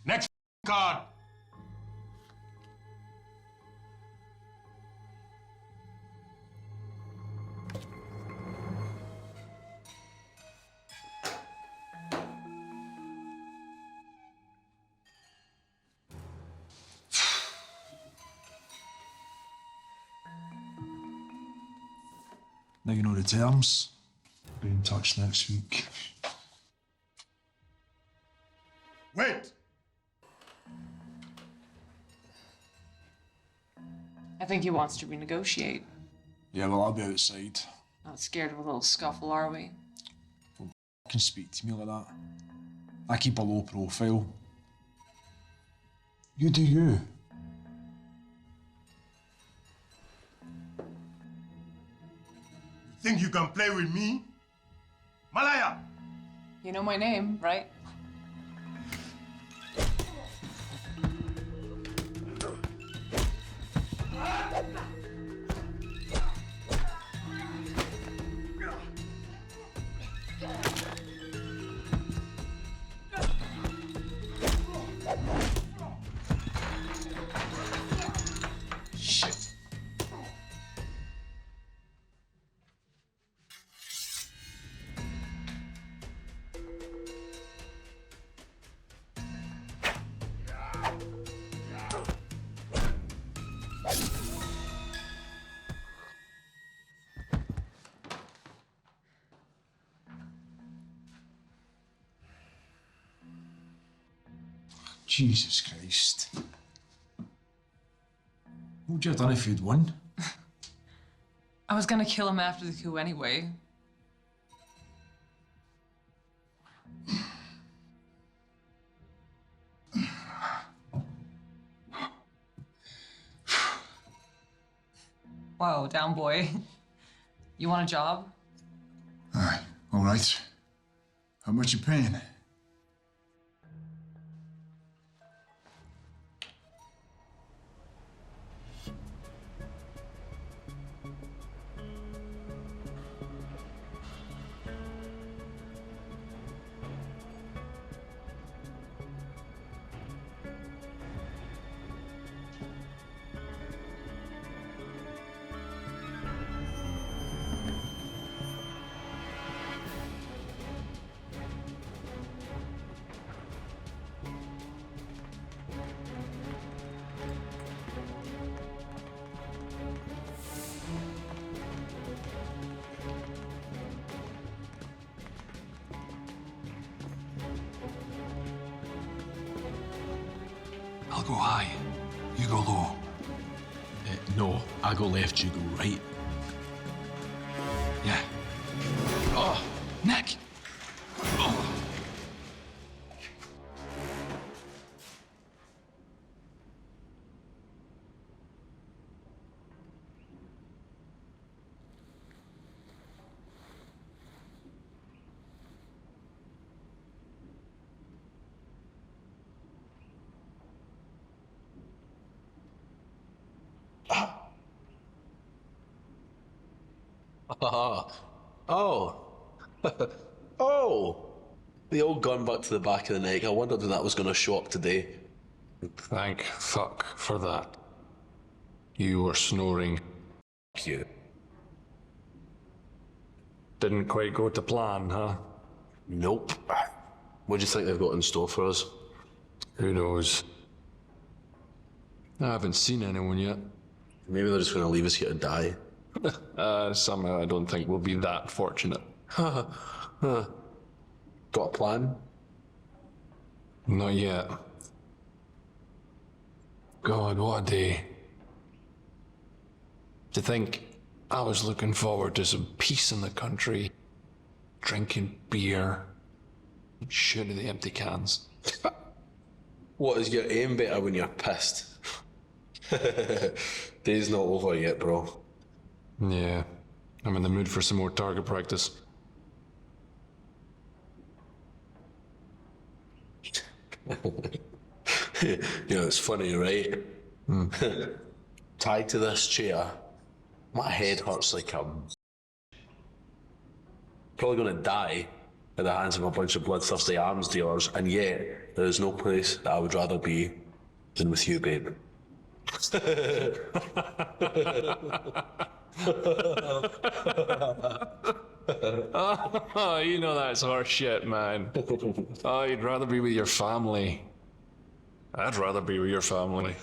Next card. Now you know the terms. Be in touch next week. Wait! I think he wants to renegotiate. Yeah, well, I'll be outside. Not scared of a little scuffle, are we? Don't f***ing speak to me like that. I keep a low profile. You do you. Think you can play with me? Malaya! You know my name, right? Shit. Jesus Christ. What would you have done if you'd won? I was gonna kill him after the coup anyway. Whoa, down boy. You want a job? Aye, all right. How much you paying? I'll go high. You go low. No, I go left, you go right. Yeah. Oh, Nick! Oh. Oh. Oh. The old gun butt to the back of the neck. I wondered when that was going to show up today. Thank fuck for that. You were snoring. You. Didn't quite go to plan, huh? Nope. What do you think they've got in store for us? Who knows? I haven't seen anyone yet. Maybe they're just going to leave us here to die. Somehow I don't think we'll be that fortunate. Got a plan? Not yet. God, what a day. To think I was looking forward to some peace in the country, drinking beer, shooting the empty cans. What, is your aim better when you're pissed? Day's not over yet, bro. Yeah, I'm in the mood for some more target practice. You know, it's funny, right? Tied to this chair, my head hurts like I'm probably going to die at the hands of a bunch of bloodthirsty arms dealers, and yet there is no place that I would rather be than with you, babe. Oh, you know that's horse shit, man. Oh, you'd rather be with your family. I'd rather be with your family.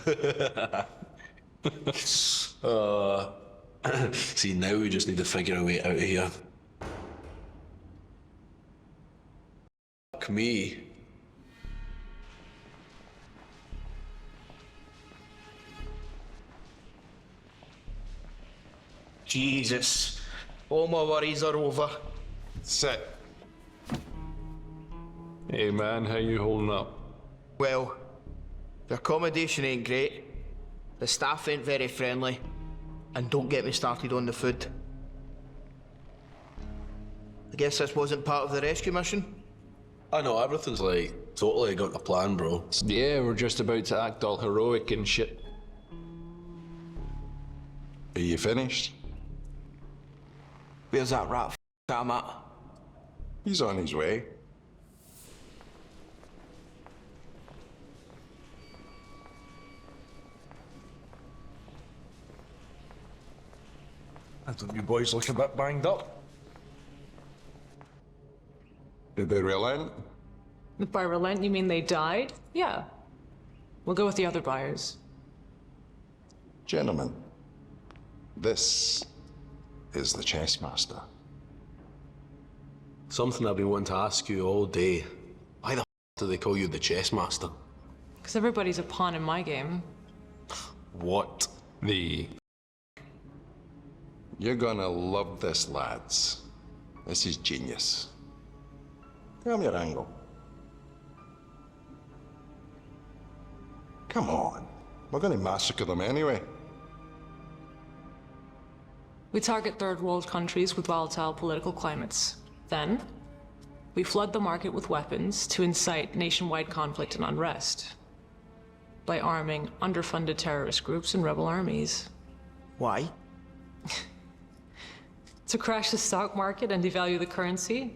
See, now we just need to figure a way out of here. Fuck me. Jesus. All my worries are over. Sit. Hey, man, how you holding up? Well, the accommodation ain't great, the staff ain't very friendly, and don't get me started on the food. I guess this wasn't part of the rescue mission? I know, everything's like totally got a plan, bro. Yeah, we're just about to act all heroic and shit. Are you finished? Where's that rat I'm at? He's on his way. I thought you boys look a bit banged up. Did they relent? By relent, you mean they died? Yeah. We'll go with the other buyers. Gentlemen, this is the chess master. Something I've been wanting to ask you all day. Why the do they call you the chess master? Because everybody's a pawn in my game. What the... You're gonna love this, lads. This is genius. Tell me your angle. Come on. We're gonna massacre them anyway. We target third world countries with volatile political climates. Then, we flood the market with weapons to incite nationwide conflict and unrest by arming underfunded terrorist groups and rebel armies. Why? To crash the stock market and devalue the currency.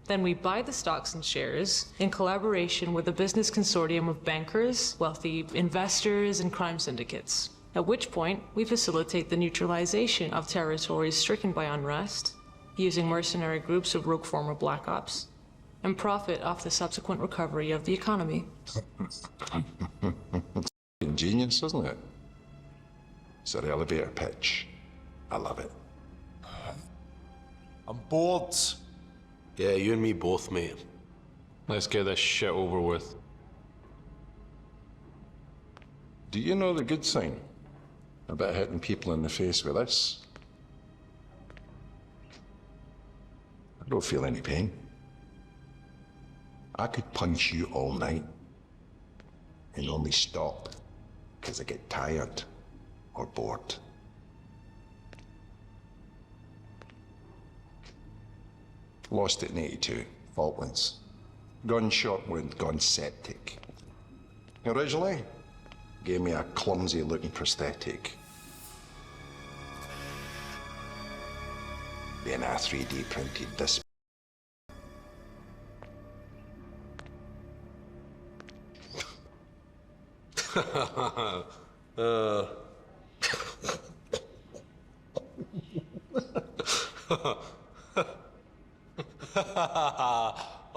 Then we buy the stocks and shares in collaboration with a business consortium of bankers, wealthy investors, and crime syndicates. At which point, we facilitate the neutralization of territories stricken by unrest, using mercenary groups of rogue former black ops, and profit off the subsequent recovery of the economy. Ingenious, isn't it? It's an elevator pitch. I love it. I'm bored. Yeah, you and me both, mate. Let's get this shit over with. Do you know the good thing about hitting people in the face with this? I don't feel any pain. I could punch you all night and only stop because I get tired or bored. Lost it in 82, Falklands. Gunshot wound, gone septic. Originally, gave me a clumsy looking prosthetic. Then I 3D printed this.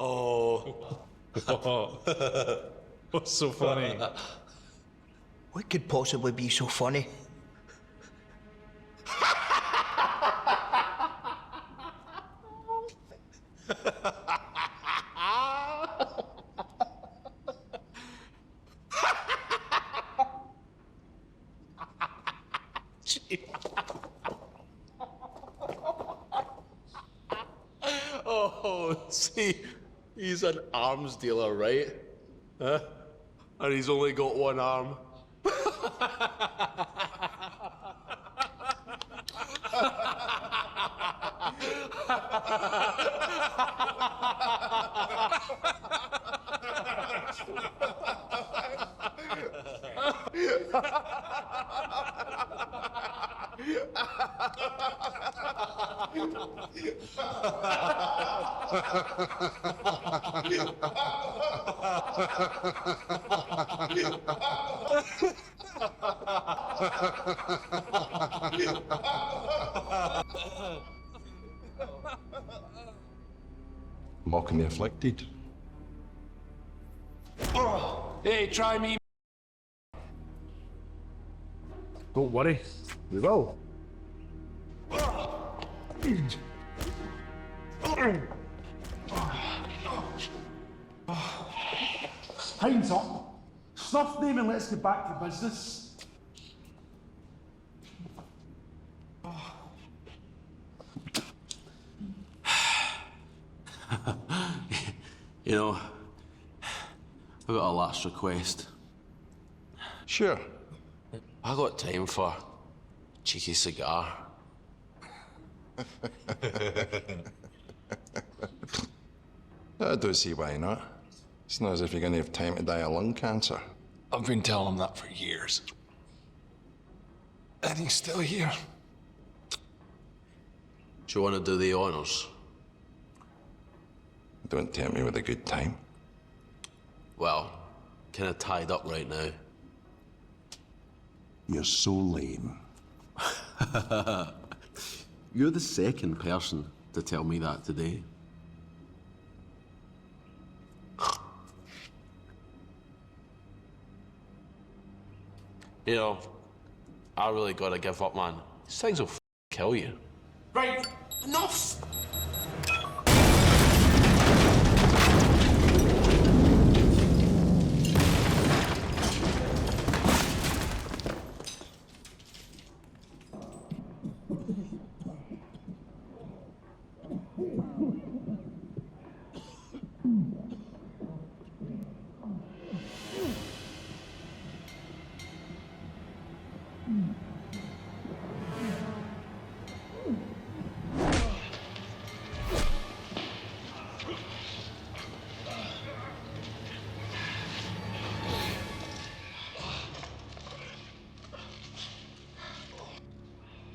Oh. What's so funny? What could possibly be so funny? Oh, see, he's an arms dealer, right? Huh? And he's only got one arm. Mocking the afflicted. Hey, try me. Don't worry, we will. Time's up. Snuff name and let's get back to business. You know, I've got a last request. Sure. I got time for a cheeky cigar. I don't see why not. It's not as if you're going to have time to die of lung cancer. I've been telling him that for years. And he's still here. Do you want to do the honours? Don't tempt me with a good time. Well, kind of tied up right now. You're so lame. You're the second person to tell me that today. You know, I really gotta give up, man. These things will kill you. Right, enough!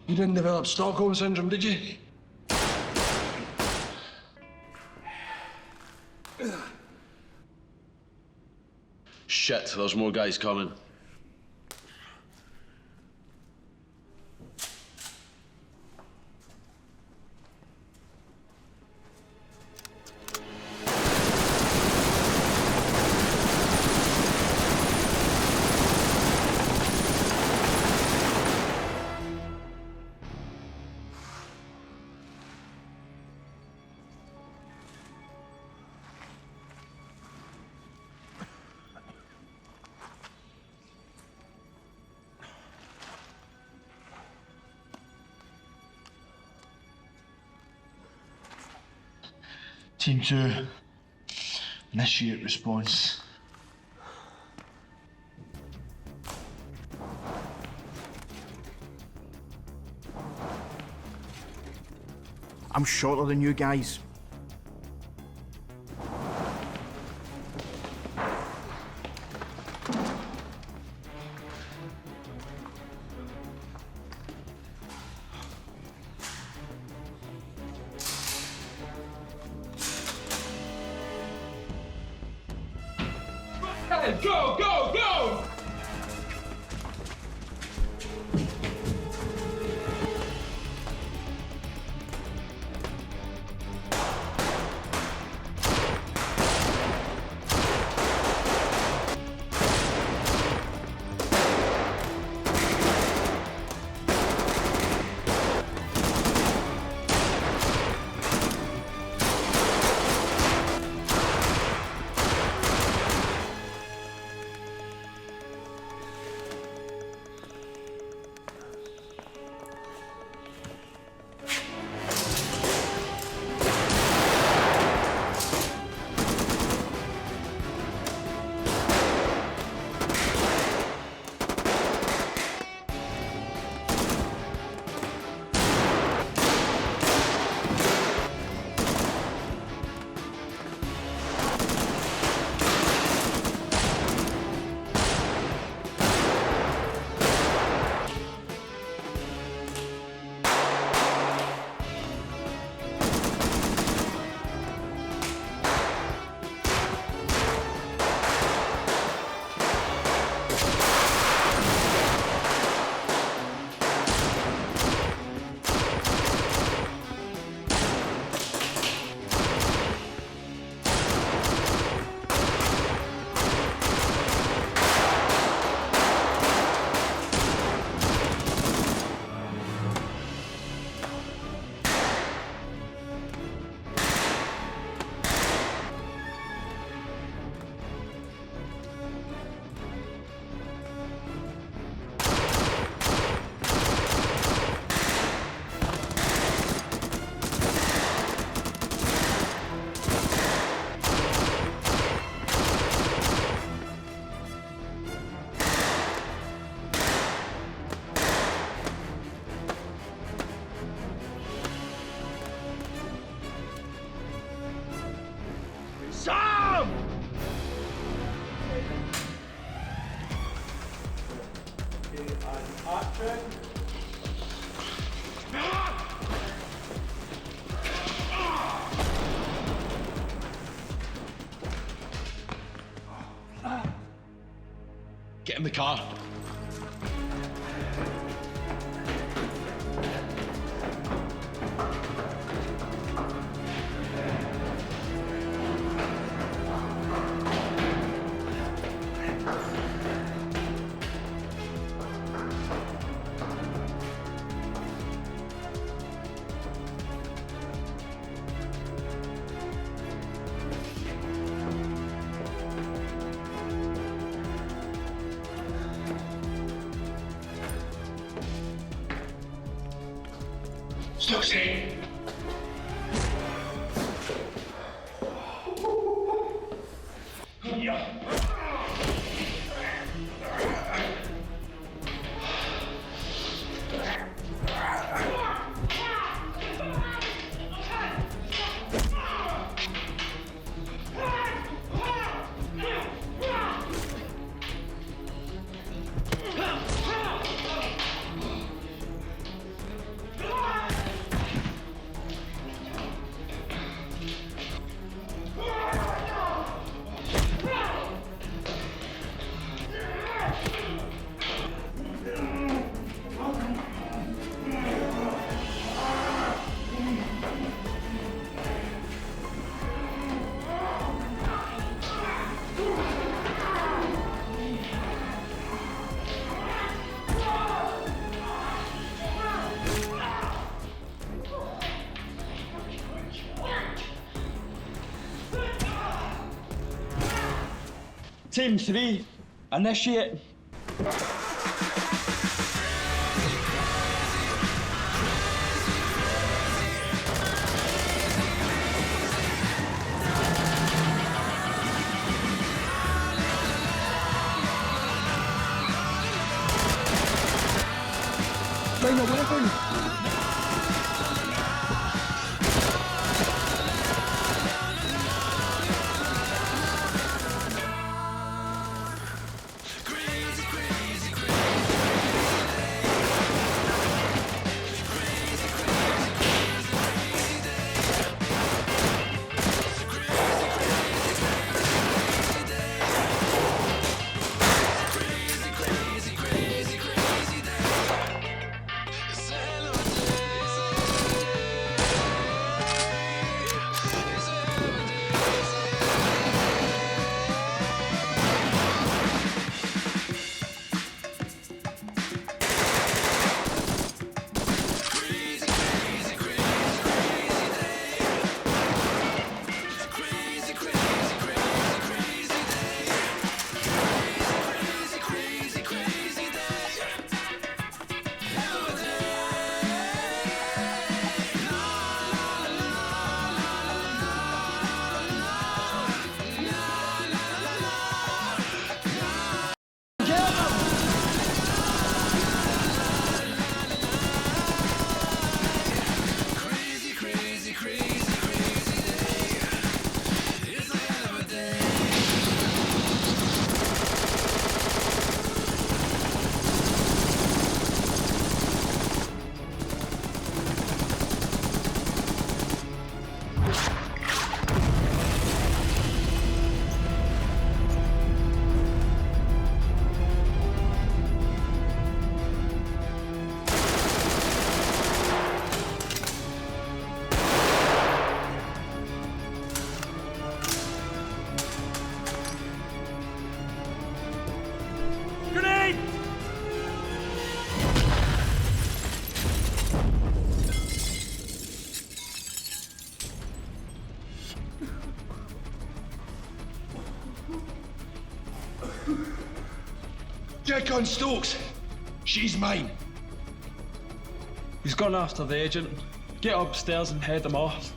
You didn't develop Stockholm Syndrome, did you? Shit, there's more guys coming. Team 2, initiate response. I'm shorter than you guys. Go, go, go! Get in the car. Stokesy! Team 3, initiate. Find a weapon. Check on Stokes. She's mine. He's gone after the agent. Get upstairs and head him off.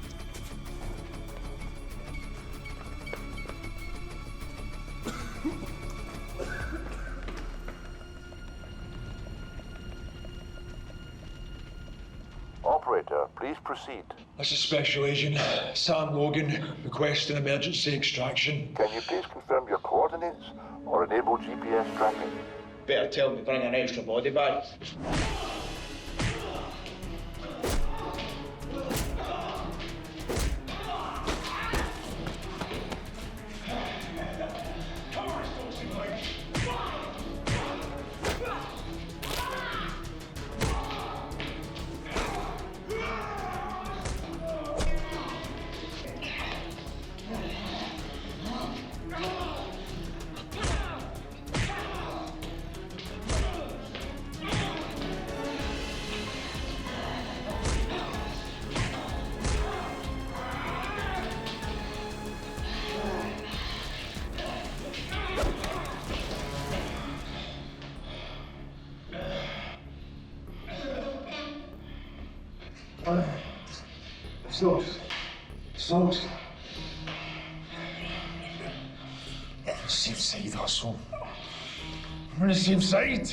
Operator, please proceed. This is Special Agent Sam Logan requesting emergency extraction. Can you please confirm your coordinates or enable GPS tracking? Better tell me bring an extra body bag. Stokes. Same side, asshole. We're on the same side.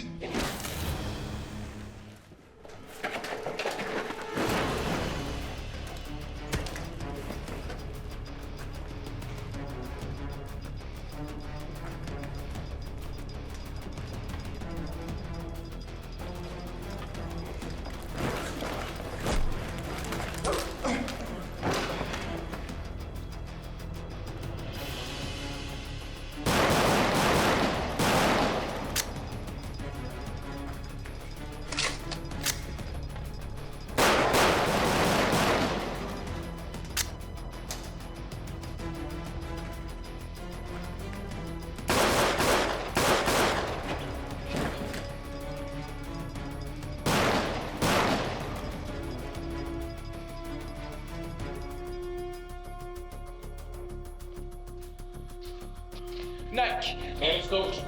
Nick! Hey, Stokes.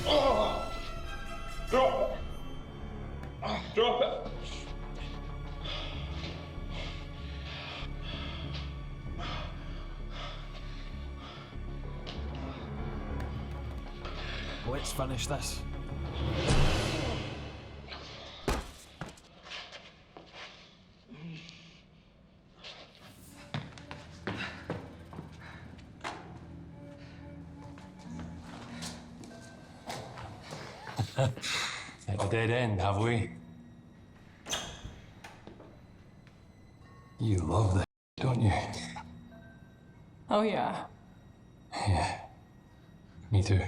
Oh. Drop it. Drop it. Let's finish this. At a dead end, have we? You love this, don't you? Oh, yeah. Yeah. Me too.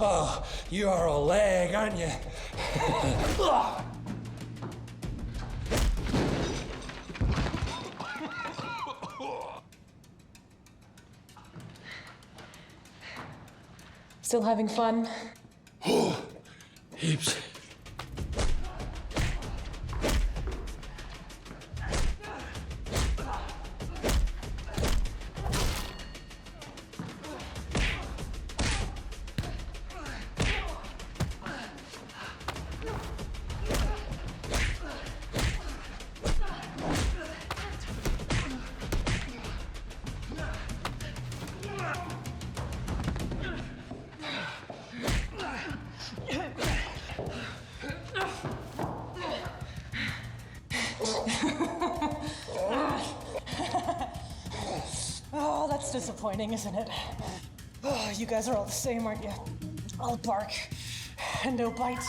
Oh, you are a leg, aren't you? Still having fun? Heaps. Oh, that's disappointing, isn't it? Oh, you guys are all the same, aren't you? All bark and no bite.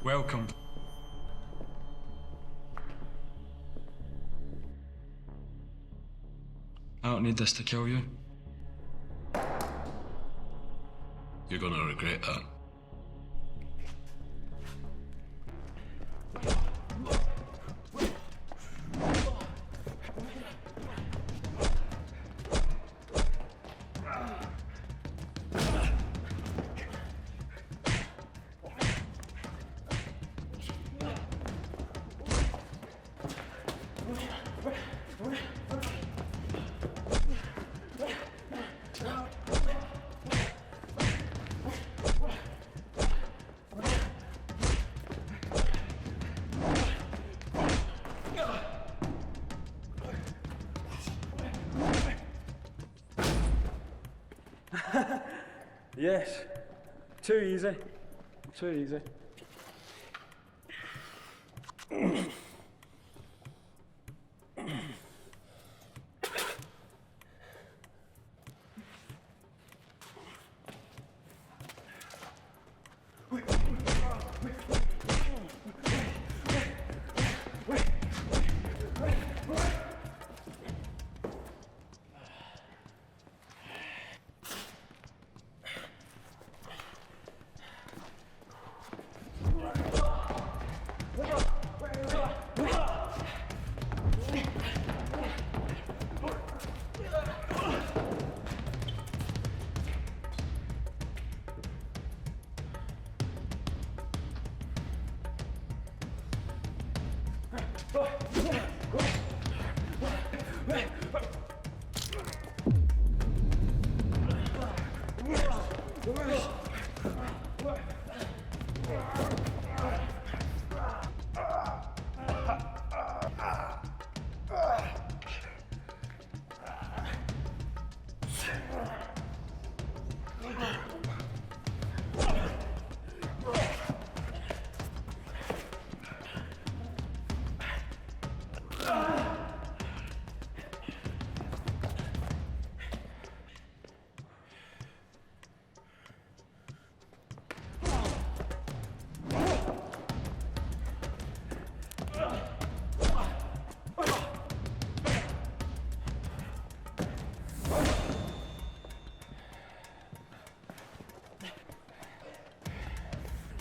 Welcome. I don't need this to kill you. You're gonna regret that. Yes. Too easy. Too easy.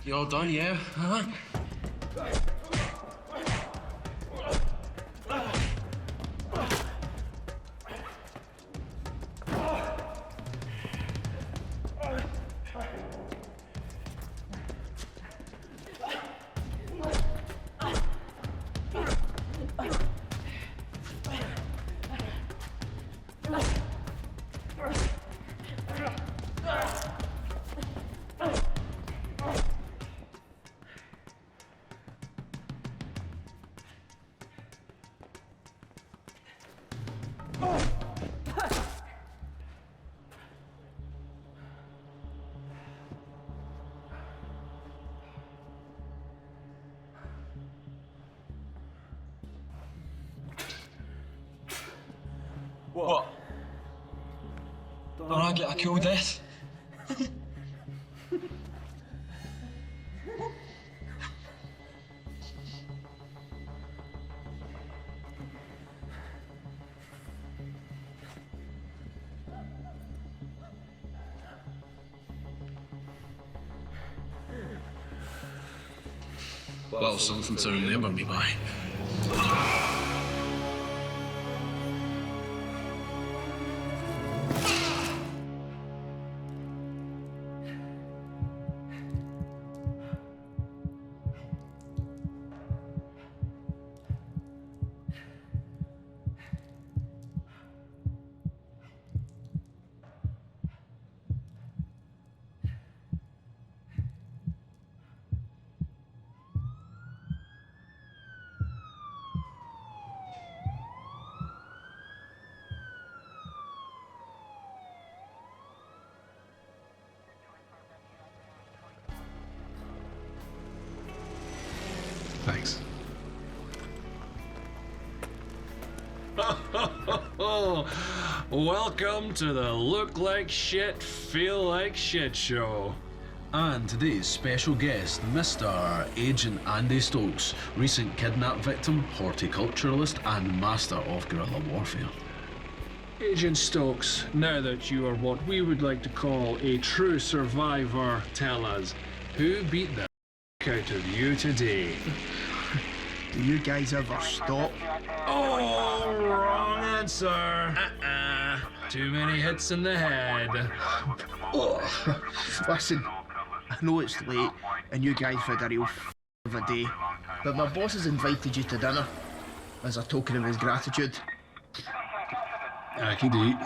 You all done, yeah? Huh? What? Don't I get a cool death? Well, something to remember me by. Thanks. Welcome to the Look Like Shit, Feel Like Shit show. And today's special guest, Mr. Agent Andy Stokes, recent kidnap victim, horticulturalist, and master of guerrilla warfare. Agent Stokes, now that you are what we would like to call a true survivor, tell us, who beat the out of you today? Do you guys ever stop? Oh, wrong answer. Too many hits in the head. Oh. Listen, I know it's late and you guys had a real of a day, but my boss has invited you to dinner as a token of his gratitude. I could eat.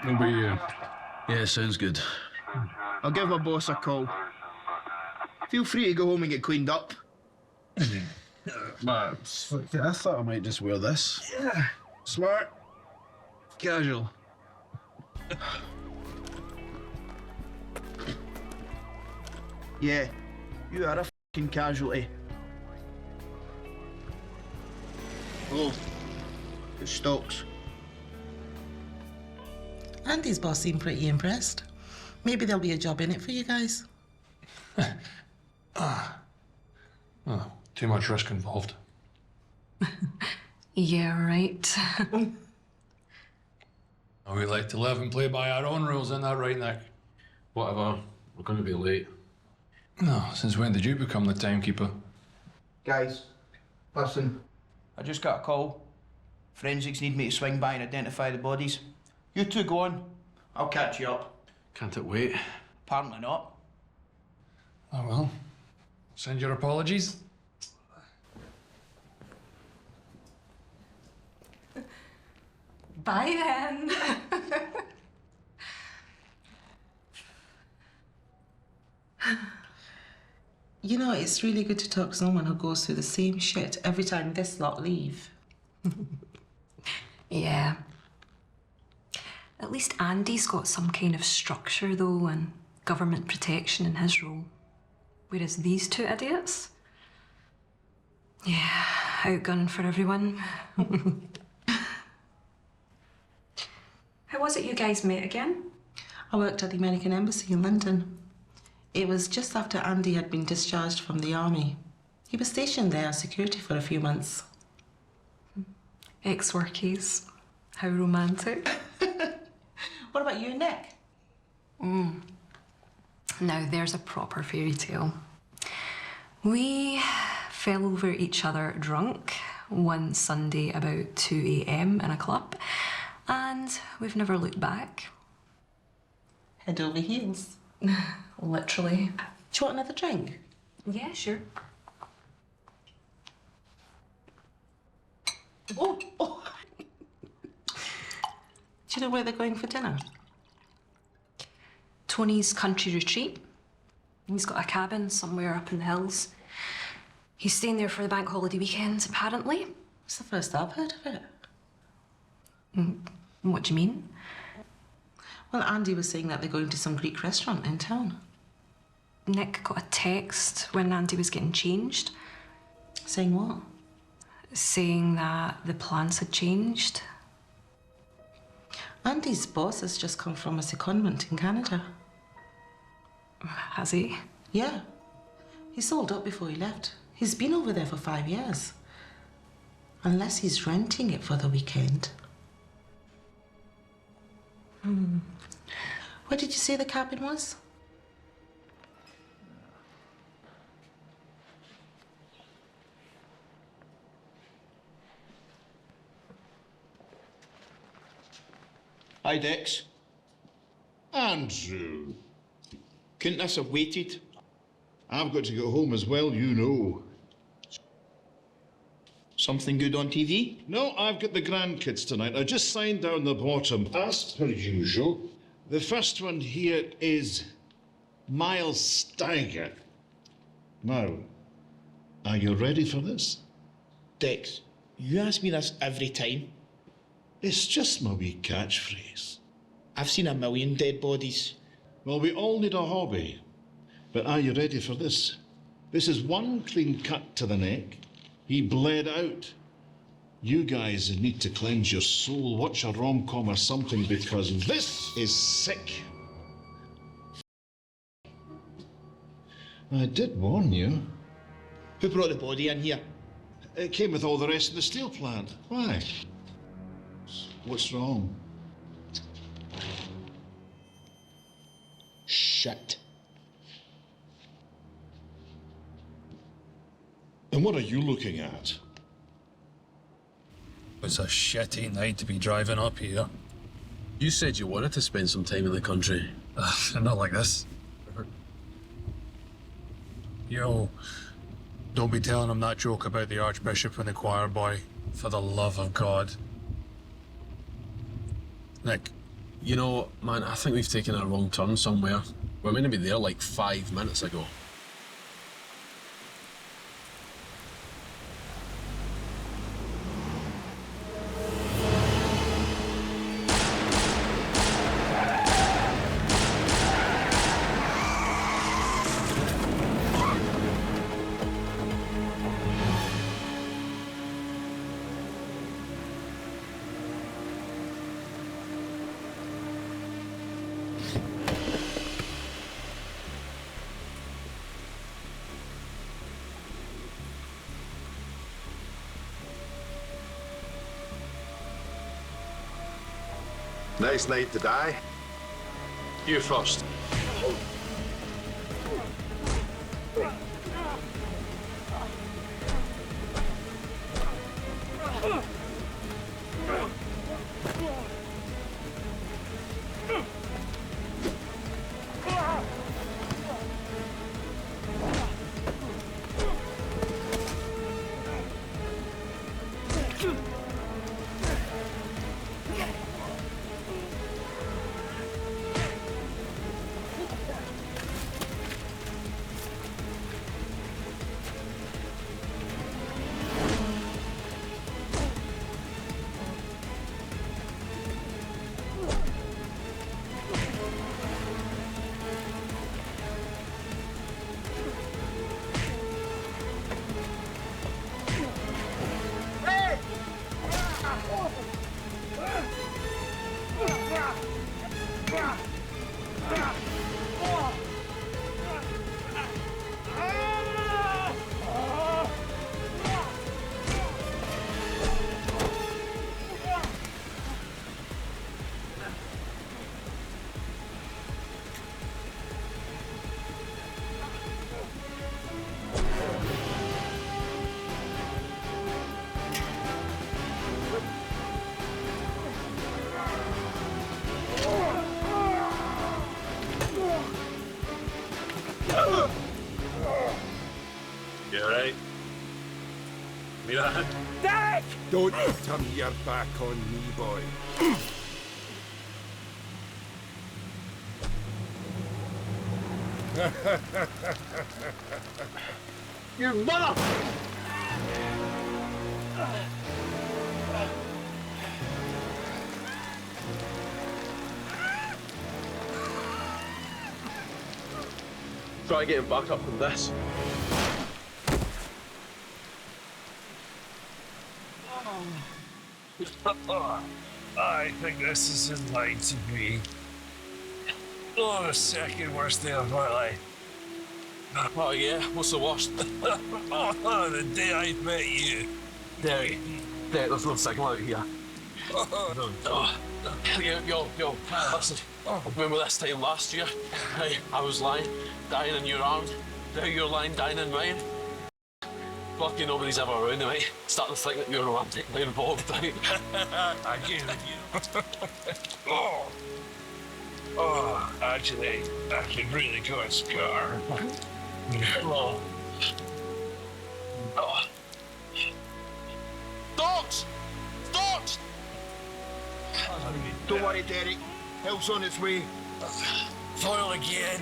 What about you? Yeah, sounds good. I'll give my boss a call. Feel free to go home and get cleaned up. I thought I might just wear this. Yeah, smart, casual. Yeah, you are a fucking casualty. Oh, it's Stokes. Andy's boss seemed pretty impressed. Maybe there'll be a job in it for you guys. Oh, too much risk involved. Yeah, right. Oh, we like to live and play by our own rules, isn't that right, Nick? Whatever. We're going to be late. No, since when did you become the timekeeper? Guys, listen. I just got a call. Forensics need me to swing by and identify the bodies. You two go on. I'll catch you up. Can't it wait? Apparently not. Oh well. Send your apologies. Bye then. You know, it's really good to talk to someone who goes through the same shit every time this lot leave. Yeah. At least Andy's got some kind of structure, though, and government protection in his role. Whereas these two idiots? Yeah, outgunned for everyone. How was it you guys met again? I worked at the American Embassy in London. It was just after Andy had been discharged from the army. He was stationed there as security for a few months. Ex-workies. How romantic. What about you and Nick? Now there's a proper fairy tale. We fell over each other drunk one Sunday about 2 AM in a club, and we've never looked back. Head over heels. Literally. Do you want another drink? Yeah, sure. Oh. Do you know where they're going for dinner? Tony's country retreat. He's got a cabin somewhere up in the hills. He's staying there for the bank holiday weekends, apparently. It's the first I've heard of it. What do you mean? Well, Andy was saying that they're going to some Greek restaurant in town. Nick got a text when Andy was getting changed. Saying what? Saying that the plans had changed. Andy's boss has just come from a secondment in Canada. Has he? Yeah. He sold up before he left. He's been over there for 5 years. Unless he's renting it for the weekend. Where did you say the cabin was? Hi, Dex. Andrew, Couldn't this have waited? I've got to go home as well, you know. Something good on TV? No, I've got the grandkids tonight. I just signed down the bottom, as per usual. The first one here is Miles Steiger. Now, are you ready for this? Dex, you ask me this every time. It's just my wee catchphrase. I've seen a million dead bodies. Well, we all need a hobby. But are you ready for this? This is one clean cut to the neck. He bled out. You guys need to cleanse your soul. Watch a rom-com or something, because this is sick. I did warn you. Who brought the body in here? It came with all the rest of the steel plant. Why? What's wrong? Shit. And what are you looking at? It's a shitty night to be driving up here. You said you wanted to spend some time in the country. Not like this. Yo, don't be telling him that joke about the Archbishop and the choir boy. For the love of God. Nick. You know, man, I think we've taken a wrong turn somewhere. We're meant to be there like 5 minutes ago. Nice night to die. You first. You alright? Me that? Dick! Don't turn your back on me, boy. You mother! Try getting back up from this. I think this is in line to be the second worst day of my life. Oh yeah? What's the worst? The day I met you. Derek, there's no signal out here. Yo, listen. Remember this time last year? Hey, I was lying, dying in your arms. Now you're lying, dying in mine. Lucky nobody's ever around, mate. Starting to think that you're romantically involved, right? I get it, you. Actually, I can really go a scar. Dogs! Dogs! Don't worry, Derek. Help's on its way. Foil again.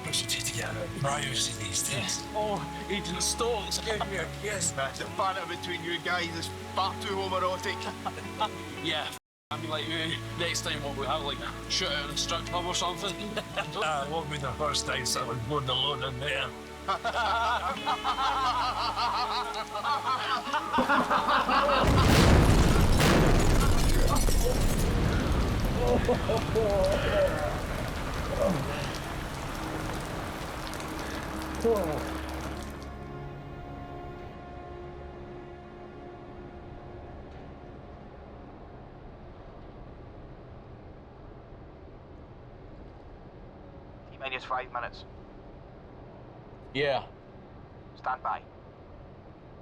What's your to get out of privacy these days? Oh, Agent Stokes. Give me a kiss. The banter between you guys is far too homoerotic. Yeah, I mean, like, next time what we have, like, a shootout in a strip club or something? It won't be the first time someone's born alone in there. T-minus 5 minutes. Yeah. Stand by.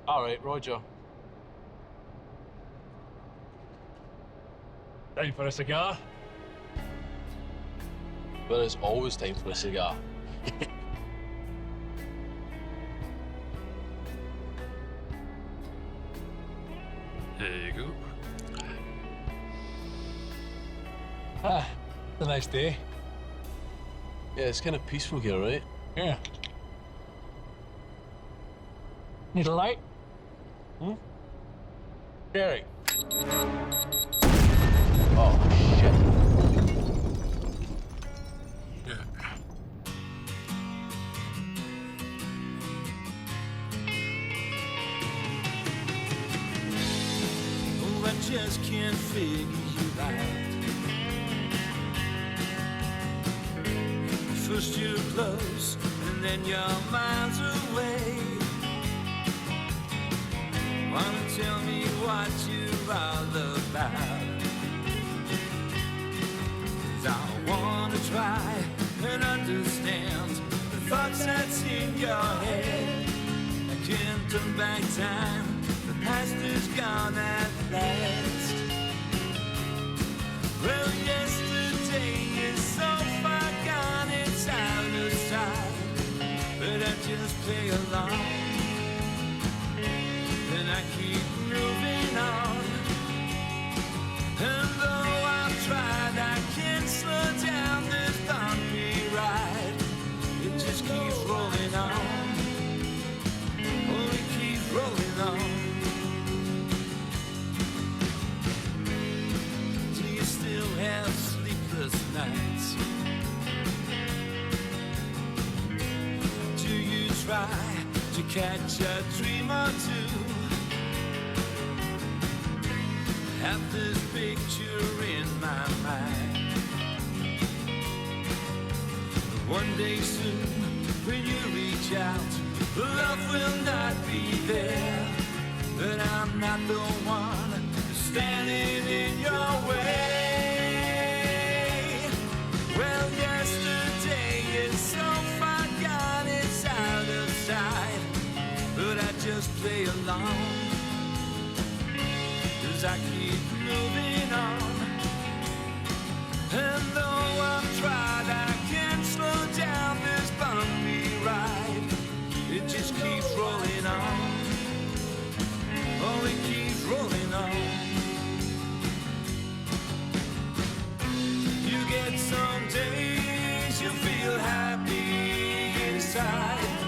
All right, Roger. Time for a cigar? There is always time for a cigar. There you go. Ah, it's a nice day. Yeah, it's kind of peaceful here, right? Yeah. Need a light? Hmm? Jerry. Oh, shit. Yeah. Oh, I just can't figure you out. First you're close, and then you're miles away. Wanna tell me what you're all about? 'Cause I wanna try and understand the thoughts that's in your head. I can't turn back time, the past is gone at last. Well, yesterday is so far gone, it's out of sight. But I just play along, and I keep moving on. And though I've tried, I can't slow down this bumpy ride. It just keeps rolling on. Oh, it keeps rolling on. Do you still have sleepless nights? Do you try to catch a dream or two? Have this picture in my mind. One day soon, when you reach out, love will not be there. But I'm not the one standing in your way. Well, yesterday is so far gone, it's out of sight. But I just play along, 'cause I keep moving on. And though I've tried, I can't slow down this bumpy ride. It just keeps rolling on. Oh, it keeps rolling on. You get some days you feel happy inside.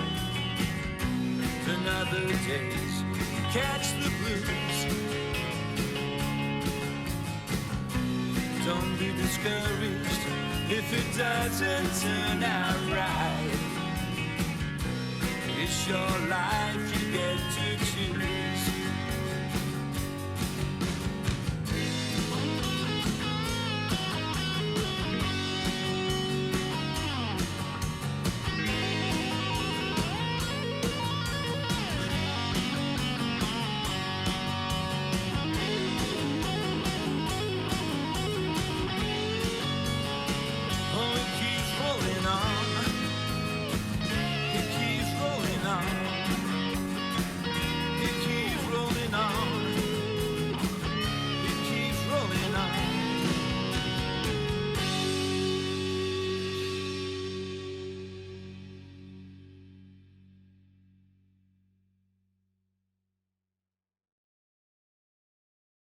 And other days you catch the blues. Don't be discouraged if it doesn't turn out right. It's your life, you get to choose.